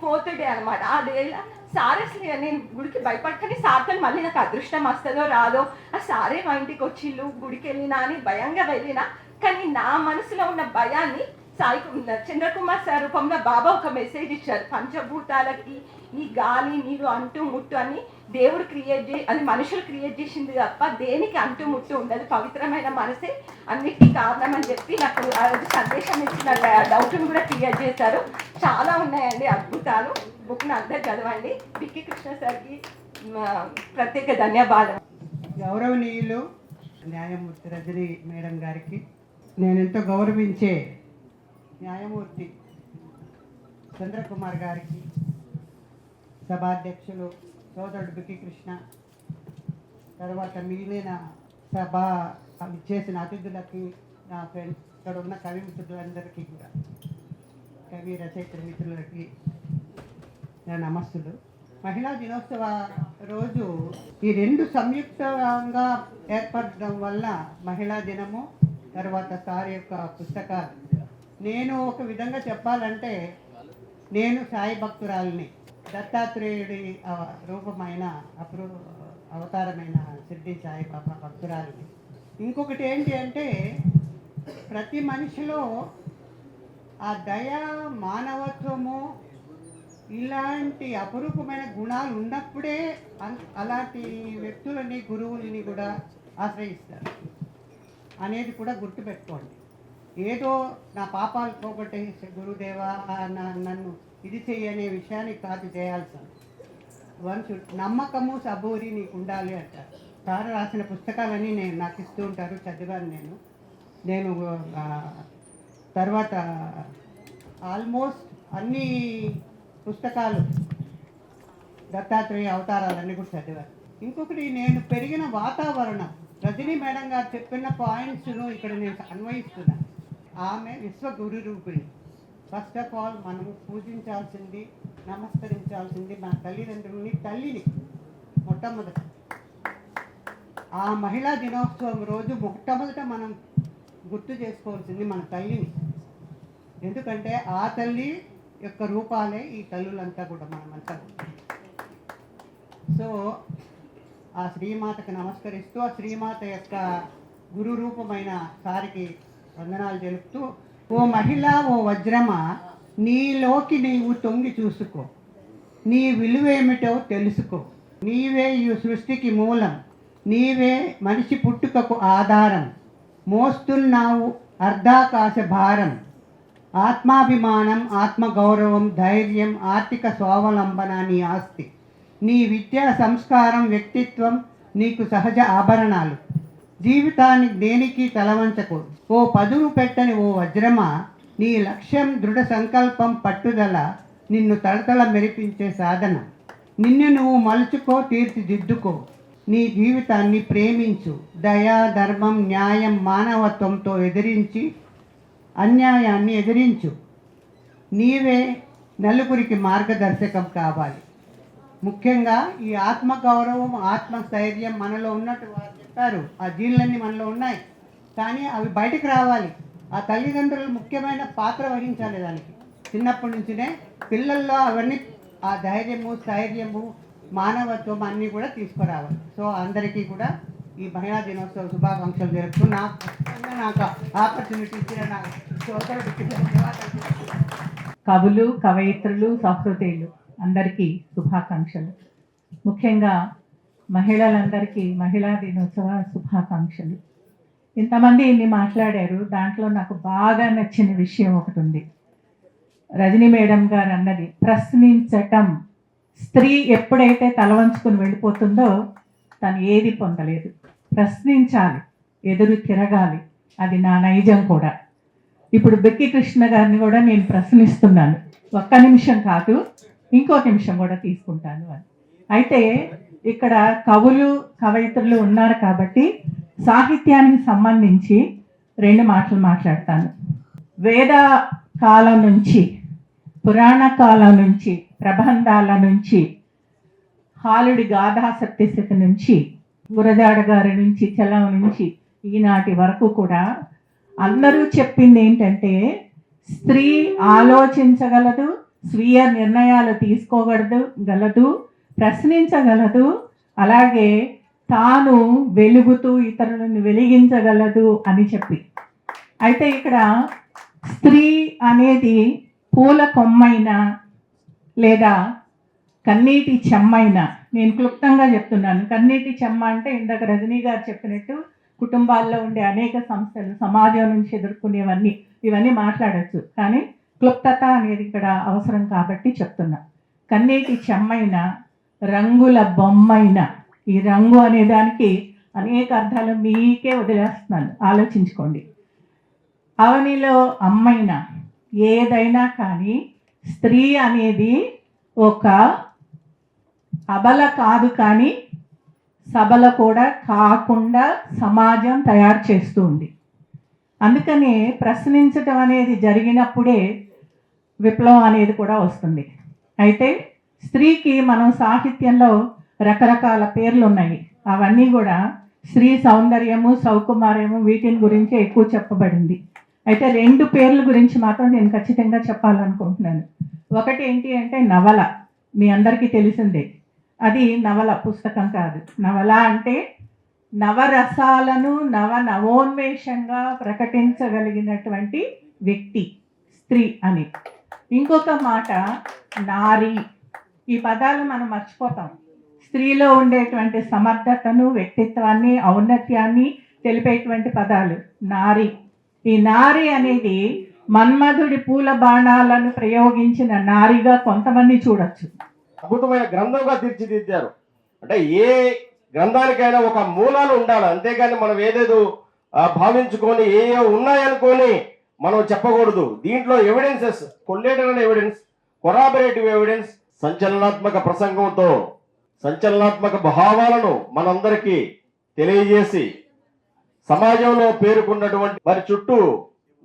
4th డే అనమాట. ఆ డేలో సార్ అసలు నేను గుడికి భయపడకని సార్తో మళ్ళీ నాకు అదృష్టం వస్తుందో రాదో, ఆ సారే మా ఇంటికి వచ్చిళ్ళు గుడికి వెళ్ళినా అని భయంగా వెళ్ళినా. కానీ నా మనసులో ఉన్న భయాన్ని సాయి చంద్రకుమార్ సార్ రూపంలో బాబా ఒక మెసేజ్ ఇచ్చారు. పంచభూతాలకి ఈ గాలి నీరు అంటూ ముట్టు అని దేవుడు క్రియేట్ అది మనుషులు క్రియేట్ చేసింది తప్ప దేనికి అంటూ ముట్టు ఉండదు. పవిత్రమైన మనసే అన్నిటికీ కారణం అని చెప్పి నాకు ఆ రోజు సందేశం ఇచ్చిన డౌట్ని కూడా క్లియర్ చేశారు. చాలా ఉన్నాయండి అద్భుతాలు. బుక్ని అందరు చదవండి. బిక్కి కృష్ణ సార్కి ప్రత్యేక ధన్యవాదాలు. గౌరవనీయులు న్యాయమూర్తి రజనీ మేడం గారికి, నేను ఎంతో గౌరవించే న్యాయమూర్తి చంద్రకుమార్ గారికి, సభాధ్యక్షులు సోదరుడు బిక్కి కృష్ణ, తర్వాత మిగిలిన సభ చేసిన అతిథులకి, నా ఫ్రెండ్స్, ఇక్కడ ఉన్న కవి మిత్రులందరికీ కూడా, కవి రచయిత మిత్రులకి నా నమస్సులు. మహిళా దినోత్సవ రోజు ఈ 2 సంయుక్తంగా ఏర్పడడం వల్ల మహిళా దినము, తర్వాత సార్ యొక్క పుస్తకాలు. నేను ఒక విధంగా చెప్పాలంటే నేను సాయి భక్తురాలిని, దత్తాత్రేయుడి రూపమైన అవతారమైన షిర్డీ సాయిబాబా భక్తురాలిని. ఇంకొకటి ఏంటి అంటే ప్రతి మనిషిలో ఆ దయ, మానవత్వము ఇలాంటి అపురూపమైన గుణాలు ఉన్నప్పుడే అలాంటి వ్యక్తులని, గురువులని కూడా ఆశ్రయిస్తారు అనేది కూడా గుర్తుపెట్టుకోండి. ఏదో నా పాపాలు పోగొట్టేసే గురుదేవా నన్ను ఇది చెయ్యనే విషయాన్ని కాదు చేయాల్సింది. నమ్మకము సబూరి నీకు ఉండాలి అంటారు. సార్ రాసిన పుస్తకాలన్నీ నాకు ఇస్తూ ఉంటారు, చదివాను నేను తర్వాత ఆల్మోస్ట్ అన్ని పుస్తకాలు దత్తాత్రేయ అవతారాలన్నీ కూడా చదివాను. ఇంకొకటి, నేను పెరిగిన వాతావరణం, రజనీ మేడం గారు చెప్పిన పాయింట్స్ను ఇక్కడ నేను అన్వయిస్తున్నాను. ఆమె విశ్వగురు రూపిణి. ఫస్ట్ ఆఫ్ ఆల్ మనము పూజించాల్సింది, నమస్కరించాల్సింది మన తల్లిదండ్రులని, తల్లిని మొట్టమొదట. ఆ మహిళా దినోత్సవం రోజు మొట్టమొదట మనం గుర్తు చేసుకోవాల్సింది మన తల్లిని. ఎందుకంటే ఆ తల్లి యొక్క రూపాలే ఈ తల్లులంతా కూడా మనమంతా. సో ఆ శ్రీమాతకు నమస్కరిస్తూ, ఆ శ్రీమాత యొక్క గురు రూపమైన సారికి వందనాలు తెలుపుతూ, ఓ మహిళ, ఓ వజ్రమా, నీలోకి నీవు తొంగి చూసుకో, నీ విలువేమిటో తెలుసుకో. నీవే ఈ సృష్టికి మూలం, నీవే మనిషి పుట్టుకకు ఆధారం. మోస్తున్నావు అర్ధాకాశ భారం. ఆత్మాభిమానం, ఆత్మగౌరవం, ధైర్యం, ఆర్థిక స్వావలంబన నీ ఆస్తి. నీ విద్యా సంస్కారం, వ్యక్తిత్వం నీకు సహజ ఆభరణాలు. జీవితానికి దేనికి తలవంచకు. ఓ పదువు పెట్టని ఓ వజ్రమా, నీ లక్ష్యం, దృఢ సంకల్పం, పట్టుదల నిన్ను తడతల మెరిపించే సాధన. నిన్ను నువ్వు మలుచుకో, తీర్చిదిద్దుకో. నీ జీవితాన్ని ప్రేమించు. దయా, ధర్మం, న్యాయం, మానవత్వంతో ఎదిరించి అన్యాయాన్ని ఎదిరించు. నీవే నలుగురికి మార్గదర్శకం కావాలి. ముఖ్యంగా ఈ ఆత్మగౌరవం, ఆత్మస్థైర్యం మనలో ఉన్నట్టు వారు చెప్పారు. ఆ జీన్లన్నీ మనలో ఉన్నాయి, కానీ అవి బయటకు రావాలి. ఆ తల్లిదండ్రులు ముఖ్యమైన పాత్ర వహించాలి దానికి. చిన్నప్పటి నుంచినే పిల్లల్లో అవన్నీ, ఆ ధైర్యము, స్థైర్యము, మానవత్వం అన్నీ కూడా తీసుకురావాలి. సో అందరికీ కూడా ఈ మహిళా దినోత్సవ శుభాకాంక్షలు జరుపుతూ నాకు ఆపర్చునిటీ ఇచ్చిన నాకు సోదరుడికి ధన్యవాదాలు. కవులు, కవయిత్రులు, సహృదయులు అందరికీ శుభాకాంక్షలు. ముఖ్యంగా మహిళలందరికీ మహిళా దినోత్సవ శుభాకాంక్షలు. ఇంతమంది ఇన్ని మాట్లాడారు, దాంట్లో నాకు బాగా నచ్చిన విషయం ఒకటి ఉంది. రజనీ మేడం గారు అన్నది, ప్రశ్నించటం స్త్రీ ఎప్పుడైతే తల వంచుకుని వెళ్ళిపోతుందో తను ఏది పొందలేదు. ప్రశ్నించాలి, ఎదురు తిరగాలి, అది నా నైజం కూడా. ఇప్పుడు బెక్కి కృష్ణ గారిని కూడా నేను ప్రశ్నిస్తున్నాను, ఒక్క నిమిషం కాదు ఇంకో నిమిషం కూడా తీసుకుంటాను అని. అయితే ఇక్కడ కవులు కవయిత్రులు ఉన్నారు కాబట్టి సాహిత్యానికి సంబంధించి 2 మాటలు మాట్లాడతాను. వేద కాలం నుంచి, పురాణ కాలం నుంచి, ప్రబంధాల నుంచి, హాలుడి గాథా సత్యశతి నుంచి, గురజాడ గారి నుంచి, చలం నుంచి ఈనాటి వరకు కూడా అందరూ చెప్పింది ఏంటంటే స్త్రీ ఆలోచించగలదు, స్వీయ నిర్ణయాలు తీసుకోగలదు, ప్రశ్నించగలదు, అలాగే తాను వెలుగుతూ ఇతరులను వెలిగించగలదు అని చెప్పి. అయితే ఇక్కడ స్త్రీ అనేది పూల కొమ్మైనా లేదా కన్నీటి చెమ్మైనా, నేను క్లుప్తంగా చెప్తున్నాను. కన్నీటి చెమ్మ అంటే ఇందాక రజనీ గారు చెప్పినట్టు కుటుంబాల్లో ఉండే అనేక సమస్యలు, సమాజం నుంచి ఎదుర్కొనేవన్నీ, ఇవన్నీ మాట్లాడచ్చు. కానీ క్లుప్తత అనేది ఇక్కడ అవసరం కాబట్టి చెప్తున్నా. కన్నీటి చెమ్మైన, రంగుల బొమ్మైన, ఈ రంగు అనే దానికి అనేక అర్థాలు మీకే వదిలేస్తున్నాను, ఆలోచించుకోండి. అవనిలో అమ్మైన, ఏదైనా కానీ స్త్రీ అనేది ఒక అబల కాదు, కానీ సబల కూడా కాకుండా సమాజం తయారు చేస్తూ ఉంది. అందుకనే ప్రశ్నించటం అనేది జరిగినప్పుడే విప్లవం అనేది కూడా వస్తుంది. అయితే స్త్రీకి మనం సాహిత్యంలో రకరకాల పేర్లు ఉన్నాయి. అవన్నీ కూడా స్త్రీ సౌందర్యము, సౌకుమార్యము, వీటిని గురించి ఎక్కువ చెప్పబడింది. అయితే 2 పేర్ల గురించి మాత్రం నేను ఖచ్చితంగా చెప్పాలనుకుంటున్నాను. ఒకటి ఏంటి అంటే నవల, మీ అందరికీ తెలిసిందే. అది నవల, పుస్తకం కాదు. నవల అంటే నవరసాలను నవోన్మేషంగా ప్రకటించగలిగినటువంటి వ్యక్తి స్త్రీ అని. ఇంకొక మాట నారి. ఈ పదాలు మనం మర్చిపోతాం. స్త్రీలో ఉండేటువంటి సమర్థతను, వ్యక్తిత్వాన్ని, ఔన్నత్యాన్ని తెలిపేటువంటి పదాలు నారి. ఈ నారి అనేది మన్మధుడి పూల బాణాలను ప్రయోగించిన నారిగా కొంతమంది చూడొచ్చు. అద్భుతమైన గ్రంథంగా తీర్చిదిద్దారు. అంటే ఏ గ్రంథానికైనా ఒక మూలాలు ఉండాలి, అంతేగాని మనం ఏదేదో భావించుకొని ఏ ఉన్నాయనుకొని మనం చెప్పకూడదు. దీంట్లో evidences, collateral evidence, corroborative evidence, సంచలనాత్మక ప్రసంగంతో సంచలనాత్మక భావాలను మనందరికీ తెలియజేసి సమాజంలో పేరుకున్నటువంటి వారి చుట్టూ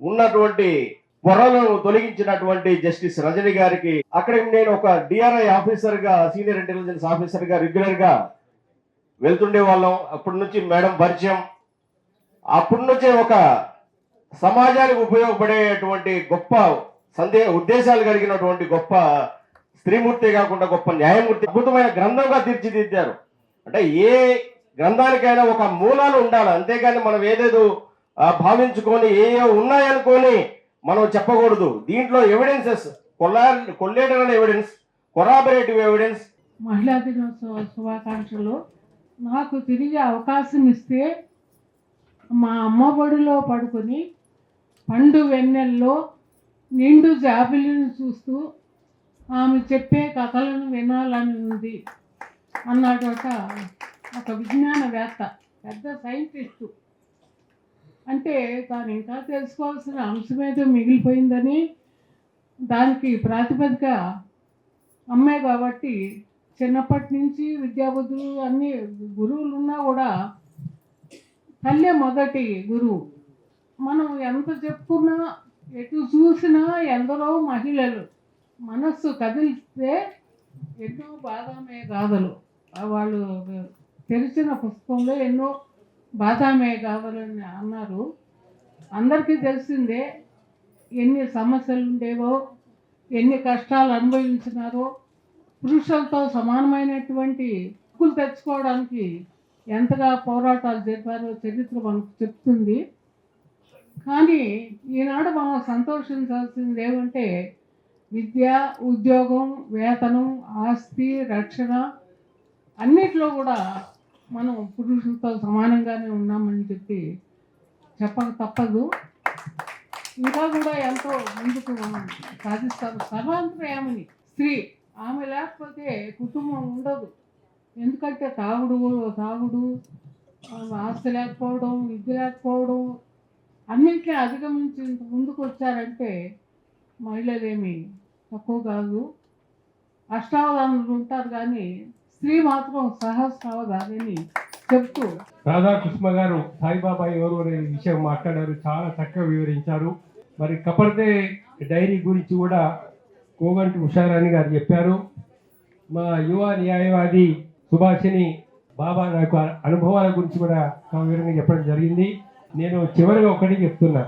ఉన్నటువంటి పొరలను తొలగించినటువంటి జస్టిస్ రజని గారికి, అక్కడికి నేను ఒక డిఆర్ఐ ఆఫీసర్ గా, సీనియర్ ఇంటెలిజెన్స్ ఆఫీసర్ గా రెగ్యులర్ గా వెళ్తుండే వాళ్ళం. అప్పటి నుంచి మేడం పరిచయం. అప్పటి నుంచే ఒక సమాజానికి ఉపయోగపడేటువంటి గొప్ప ఉద్దేశాలు కలిగినటువంటి గొప్ప స్త్రీమూర్తి కాకుండా గొప్ప న్యాయమూర్తి, అద్భుతమైన గ్రంథంగా తీర్చిదిద్దారు. అంటే ఏ గ్రంథానికైనా ఒక మూలాలు ఉండాలి, అంతేగాని మనం ఏదేదో భావించుకొని ఏ ఉన్నాయనుకొని మనం చెప్పకూడదు. దీంట్లో evidences, collateral evidence, corroborative evidence. మహిళా దినోత్సవ శుభాకాంక్షలు. నాకు తిరిగి అవకాశం ఇస్తే మా అమ్మ బడిలో పడుకొని పండు వెన్నెల్లో నిండు జాబిలిని చూస్తూ ఆమె చెప్పే కథలను వినాలని ఉంది అన్నాడు ఒక విజ్ఞానవేత్త, పెద్ద సైంటిస్టు. అంటే తాను ఇంకా తెలుసుకోవాల్సిన అంశమేదో మిగిలిపోయిందని, దానికి ప్రాతిపదిక అమ్మే కాబట్టి చిన్నప్పటి నుంచి విద్యాబుద్ధులు అన్ని గురువులు ఉన్నా కూడా తల్లే మొదటి గురువు. మనం ఎంత చెప్పుకున్నా, ఎటు చూసినా ఎందరో మహిళలు మనస్సు కదిలిస్తే ఎన్నో బాదామే గాథలు, వాళ్ళు తెరిచిన పుస్తకంలో ఎన్నో బాదామే గాథలు అని అన్నారు. అందరికీ తెలిసిందే ఎన్ని సమస్యలు ఉండేవో, ఎన్ని కష్టాలు అనుభవించినారో, పురుషులతో సమానమైనటువంటి హక్కులు తెచ్చుకోవడానికి ఎంతగా పోరాటాలు జరిపారో చరిత్ర మనకు చెప్తుంది. కానీ ఈనాడు మనం సంతోషించాల్సింది ఏమంటే విద్య, ఉద్యోగం, వేతనం, ఆస్తి, రక్షణ అన్నిట్లో కూడా మనం పురుషులతో సమానంగానే ఉన్నామని చెప్పి చెప్పక తప్పదు. ఇంకా కూడా ఎంతో ముందుకు మనం సాధిస్తారు. సర్వాంతర్యామిని స్త్రీ ఆమె లేకపోతే కుటుంబం ఉండదు. ఎందుకంటే తాగుడు ఆస్తి లేకపోవడం, విద్య లేకపోవడం అన్నింటినీ అధిగమించి ఇంత ముందుకు వచ్చారంటే మహిళలేమి తక్కువ కాదు. అష్టావధానులు ఉంటారు కానీ స్త్రీ మాత్రం సహస్రావధాని చెప్తూ రాధాకృష్ణ గారు సాయిబాబా ఎవరు అనే విషయం మాట్లాడారు, చాలా చక్కగా వివరించారు. మరి కపర్దే డైరీ గురించి కూడా కోగంటి ఉషారాణి గారు చెప్పారు. మా యువ న్యాయవాది సుభాషిణి బాబా నాకు అనుభవాల గురించి కూడా వివరంగా చెప్పడం జరిగింది. నేను చివరిగా ఒకటి చెప్తున్నా,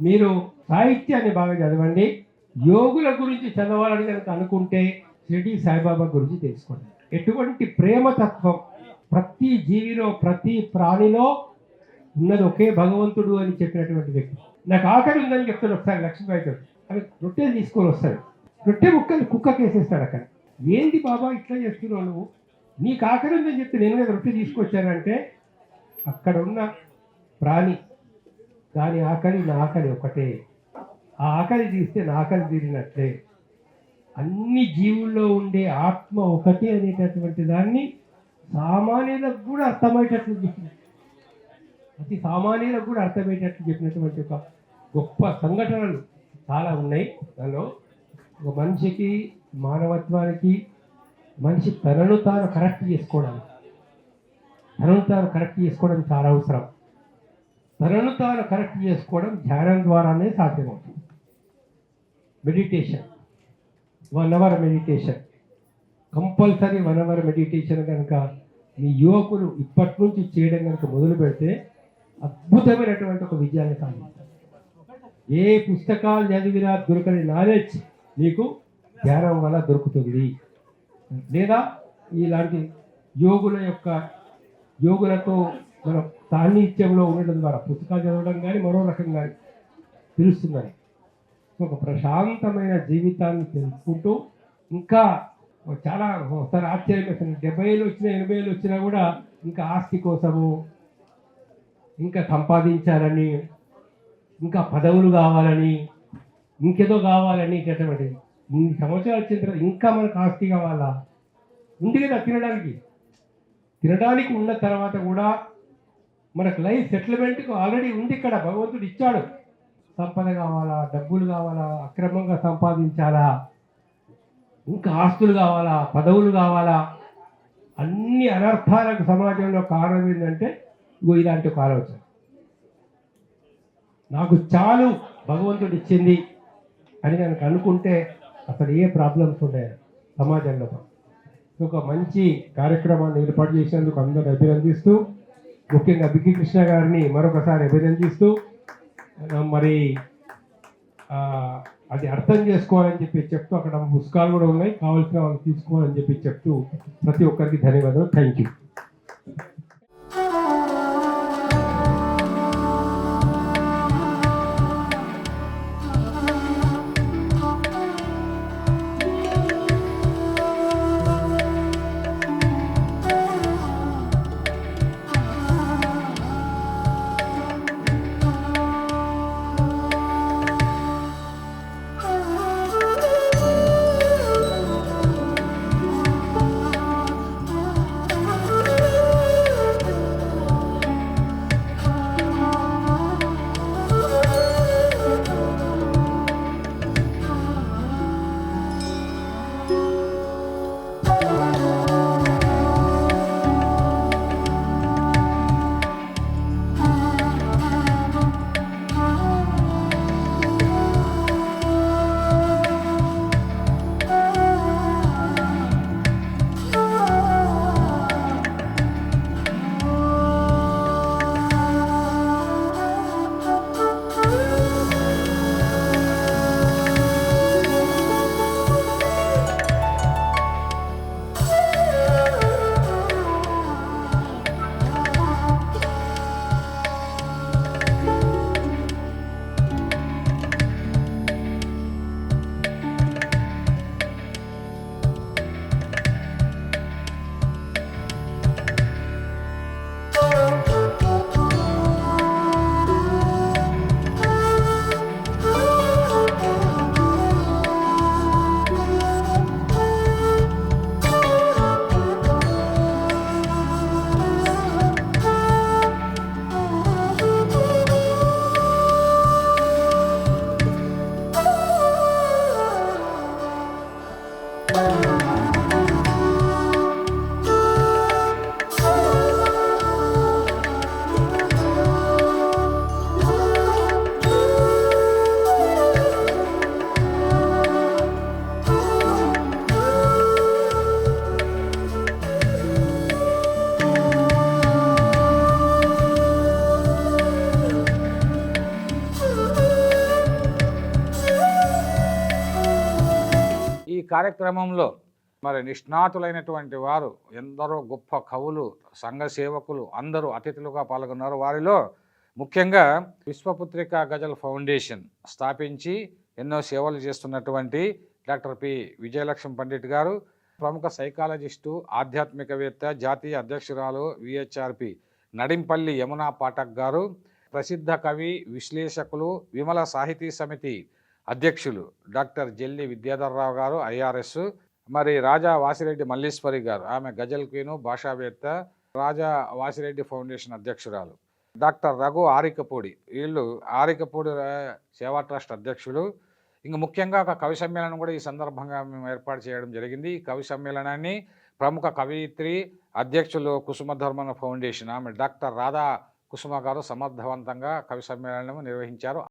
మీరు సాహిత్యాన్ని బాగా చదవండి. యోగుల గురించి చదవాలని కనుక అనుకుంటే షిరిడి సాయిబాబా గురించి తెలుసుకోండి. ఎటువంటి ప్రేమతత్వం ప్రతి జీవిలో ప్రతి ప్రాణిలో ఉన్నది ఒకే భగవంతుడు అని చెప్పినటువంటి వ్యక్తి. నాకు ఆకలి ఉందని చెప్తాడు ఒకసారి లక్ష్మీబాయితో, అవి రొట్టెలు తీసుకొని వస్తాడు, రొట్టె ముక్కలు కుక్కకి వేసేస్తాడు. అక్కడ ఏంది బాబా ఇట్లా చేస్తున్నావు నువ్వు, నీకు ఆకలి ఉందని చెప్తే నేను కదా రొట్టె తీసుకొచ్చానంటే అక్కడ ఉన్న ప్రాణి దాని ఆకలి నా ఆకలి ఒకటే, ఆ ఆకలి తీస్తే నా ఆకలి తీరినట్లే. అన్ని జీవుల్లో ఉండే ఆత్మ ఒకటి అనేటటువంటి దాన్ని సామాన్యులకు కూడా అర్థమయ్యేటట్లు చెప్పిన, అతి సామాన్యులకు కూడా అర్థమయ్యేటట్లు చెప్పినటువంటి ఒక గొప్ప సంఘటనలు చాలా ఉన్నాయి. దానిలో ఒక మనిషికి, మానవత్వానికి, మనిషి తనను తాను కరెక్ట్ చేసుకోవడం చాలా అవసరం. తనను తాను కరెక్ట్ చేసుకోవడం ధ్యానం ద్వారానే సాధ్యమవుతుంది. Meditation 1 hour meditation compulsory. 1 hour meditation కనుక మీ యువకులు ఇప్పటి నుంచి చేయడం కనుక మొదలు పెడితే అద్భుతమైనటువంటి ఒక విజయాన్ని సాధిస్తారు. ఏ పుస్తకాలు చదివినా దొరకని నాలెడ్జ్ మీకు ధ్యానం వల్ల దొరుకుతుంది. లేదా ఇలాంటి యోగులతో మనం సాన్నిధ్యంలో ఉండడం ద్వారా పుస్తకాలు చదవడం కానీ మరో రకంగా తెలుస్తుందని ఒక ప్రశాంతమైన జీవితాన్ని తెలుసుకుంటూ ఇంకా చాలా ఒకసారి ఆశ్చర్యం వేస్తుంది. 70 వచ్చినా 80 వచ్చినా కూడా ఇంకా ఆస్తి కోసము, ఇంకా సంపాదించాలని, ఇంకా పదవులు కావాలని, ఇంకేదో కావాలని ఇటువంటి ఇన్ని సంవత్సరాలు వచ్చిన తర్వాత ఇంకా మనకు ఆస్తి కావాలా? ఉంది కదా తినడానికి ఉన్న తర్వాత కూడా మనకు లైఫ్ సెటిల్మెంట్కి ఆల్రెడీ ఉంది. ఇక్కడ భగవంతుడు ఇచ్చాడు. సంపద కావాలా, డబ్బులు కావాలా, అక్రమంగా సంపాదించాలా, ఇంకా ఆస్తులు కావాలా, పదవులు కావాలా, అన్ని అనర్థాలకు సమాజంలో కారణం ఏంటంటే ఇలాంటి ఒక ఆలోచన. నాకు చాలు భగవంతుడు ఇచ్చింది అని కనుక అనుకుంటే అసలు ఏ ప్రాబ్లమ్స్ ఉన్నాయి సమాజంలో. ఒక మంచి కార్యక్రమాన్ని ఏర్పాటు చేసినందుకు అందరూ అభినందిస్తూ, ముఖ్యంగా బిక్కి కృష్ణ గారిని మరొకసారి అభినందిస్తూ, మరి అది అర్థం చేసుకోవాలని చెప్తూ అక్కడ పుస్తకాలు కూడా ఉన్నాయి, కావాల్సిన వాళ్ళు తీసుకోవాలని చెప్తూ ప్రతి ఒక్కరికి ధన్యవాదాలు. Thank you. కార్యక్రమంలో మరి నిష్ణాతులైనటువంటి వారు ఎందరో గొప్ప కవులు, సంఘ సేవకులు అందరూ అతిథులుగా పాల్గొన్నారు. వారిలో ముఖ్యంగా విశ్వపుత్రిక గజల్ ఫౌండేషన్ స్థాపించి ఎన్నో సేవలు చేస్తున్నటువంటి డాక్టర్ పి విజయలక్ష్మి పండిట్ గారు, ప్రముఖ సైకాలజిస్టు, ఆధ్యాత్మికవేత్త, జాతీయ అధ్యక్షురాలు విహెచ్ఆర్పి నడింపల్లి యమునా పాఠక్ గారు, ప్రసిద్ధ కవి, విశ్లేషకులు, విమల సాహితీ సమితి అధ్యక్షులు డాక్టర్ జెల్లి విద్యాధర్రావు గారు ఐఆర్ఎస్, మరి రాజా వాసిరెడ్డి మల్లీశ్వరి గారు, ఆమె గజల్ క్వీను, భాషావేత్త, రాజా వాసిరెడ్డి ఫౌండేషన్ అధ్యక్షురాలు, డాక్టర్ రఘు ఆరికపూడి, వీళ్ళు ఆరికపూడి సేవా ట్రస్ట్ అధ్యక్షులు. ఇంక ముఖ్యంగా ఒక కవి సమ్మేళనం కూడా ఈ సందర్భంగా మేము ఏర్పాటు చేయడం జరిగింది. ఈ కవి సమ్మేళనాన్ని ప్రముఖ కవయిత్రి, అధ్యక్షులు కుసుమధర్మన ఫౌండేషన్ ఆమె డాక్టర్ రాధా కుసుమ గారు సమర్థవంతంగా కవి సమ్మేళనం నిర్వహించారు.